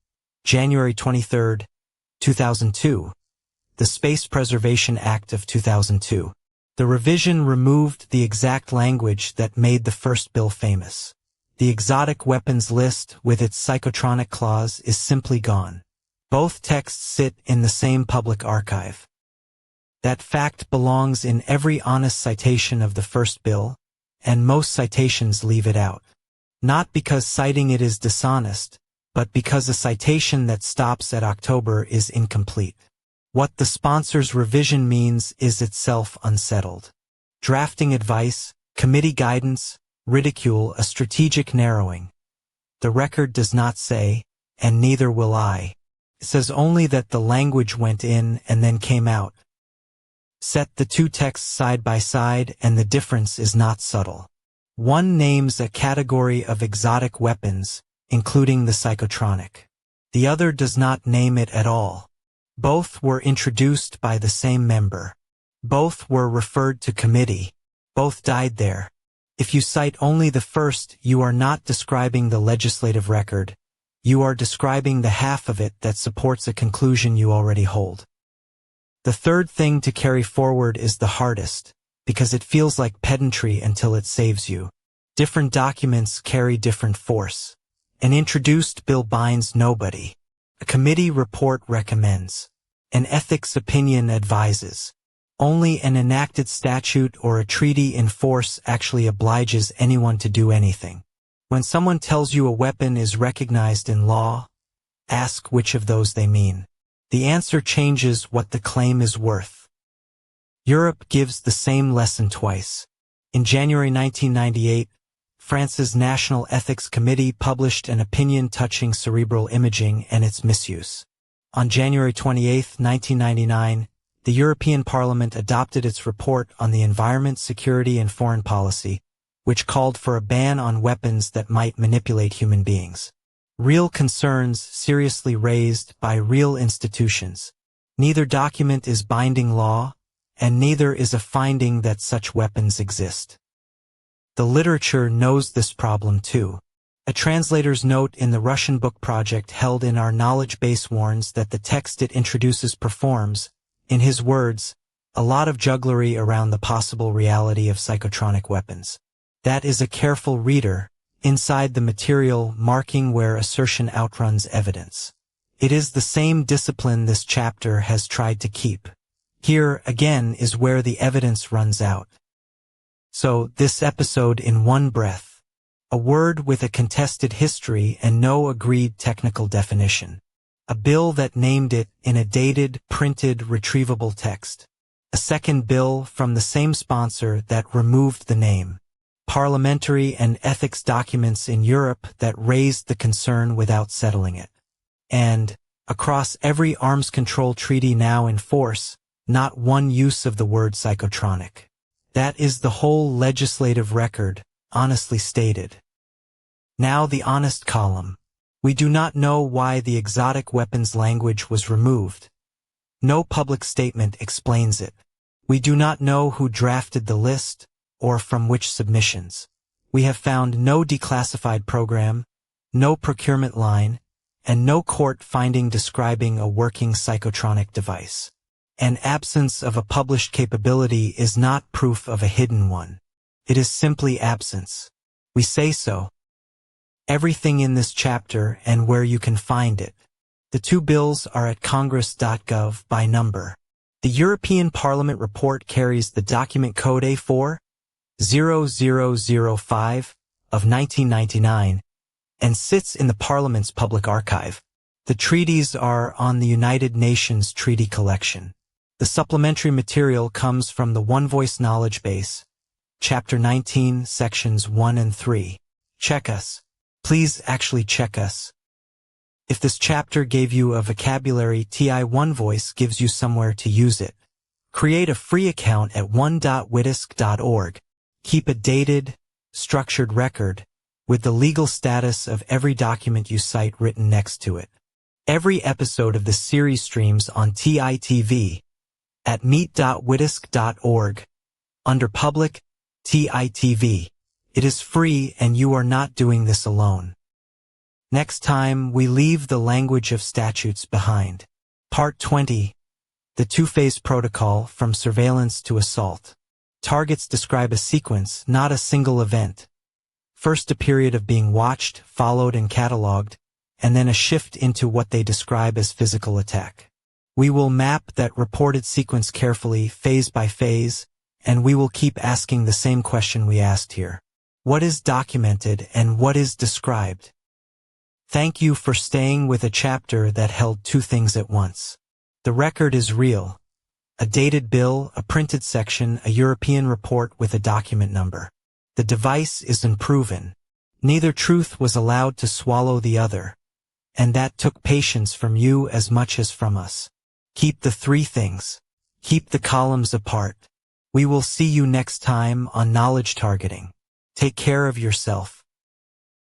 January 23, 2002. The Space Preservation Act of 2002. The revision removed the exact language that made the first bill famous. The exotic weapons list with its psychotronic clause is simply gone. Both texts sit in the same public archive. That fact belongs in every honest citation of the first bill, and most citations leave it out. Not because citing it is dishonest, but because a citation that stops at October is incomplete. What the sponsor's revision means is itself unsettled. Drafting advice, committee guidance, ridicule a strategic narrowing. The record does not say, and neither will I. It says only that the language went in and then came out. Set the two texts side by side and the difference is not subtle. One names a category of exotic weapons, including the psychotronic. The other does not name it at all. Both were introduced by the same member. Both were referred to committee. Both died there. If you cite only the first, you are not describing the legislative record. You are describing the half of it that supports a conclusion you already hold. The third thing to carry forward is the hardest, because it feels like pedantry until it saves you. Different documents carry different force. An introduced bill binds nobody. A committee report recommends. An ethics opinion advises. Only an enacted statute or a treaty in force actually obliges anyone to do anything. When someone tells you a weapon is recognized in law, ask which of those they mean. The answer changes what the claim is worth. Europe gives the same lesson twice. In January 1998, France's National Ethics Committee published an opinion touching cerebral imaging and its misuse. On January 28, 1999, the European Parliament adopted its report on the environment, security, and foreign policy, which called for a ban on weapons that might manipulate human beings. Real concerns seriously raised by real institutions. Neither document is binding law, and neither is a finding that such weapons exist. The literature knows this problem too. A translator's note in the Russian book project held in our knowledge base warns that the text it introduces performs, in his words, a lot of jugglery around the possible reality of psychotronic weapons. That is a careful reader, inside the material marking where assertion outruns evidence. It is the same discipline this chapter has tried to keep. Here, again, is where the evidence runs out. So, this episode in one breath. A word with a contested history and no agreed technical definition. A bill that named it in a dated, printed, retrievable text. A second bill from the same sponsor that removed the name. Parliamentary and ethics documents in Europe that raised the concern without settling it. And, across every arms control treaty now in force, not one use of the word psychotronic. That is the whole legislative record, honestly stated. Now the honest column. We do not know why the exotic weapons language was removed. No public statement explains it. We do not know who drafted the list or from which submissions. We have found no declassified program, no procurement line, and no court finding describing a working psychotronic device. An absence of a published capability is not proof of a hidden one. It is simply absence. We say so. Everything in this chapter and where you can find it. The two bills are at congress.gov by number. The European Parliament report carries the document code A4-0005 of 1999 and sits in the Parliament's public archive. The treaties are on the United Nations Treaty Collection. The supplementary material comes from the One Voice Knowledge Base, Chapter 19, Sections 1 and 3. Check us. Please actually check us. If this chapter gave you a vocabulary, One Voice gives you somewhere to use it. Create a free account at one.witisk.org. Keep a dated, structured record with the legal status of every document you cite written next to it. Every episode of the series streams on TITV at meet.witisk.org under Public, TITV. It is free and you are not doing this alone. Next time, we leave the language of statutes behind. Part 20. The two-phase protocol from surveillance to assault. Targets describe a sequence, not a single event. First a period of being watched, followed and cataloged, and then a shift into what they describe as physical attack. We will map that reported sequence carefully, phase by phase, and we will keep asking the same question we asked here. What is documented and what is described? Thank you for staying with a chapter that held two things at once. The record is real. A dated bill, a printed section, a European report with a document number. The device is unproven. Neither truth was allowed to swallow the other. And that took patience from you as much as from us. Keep the three things. Keep the columns apart. We will see you next time on Knowledge Targeting. Take care of yourself.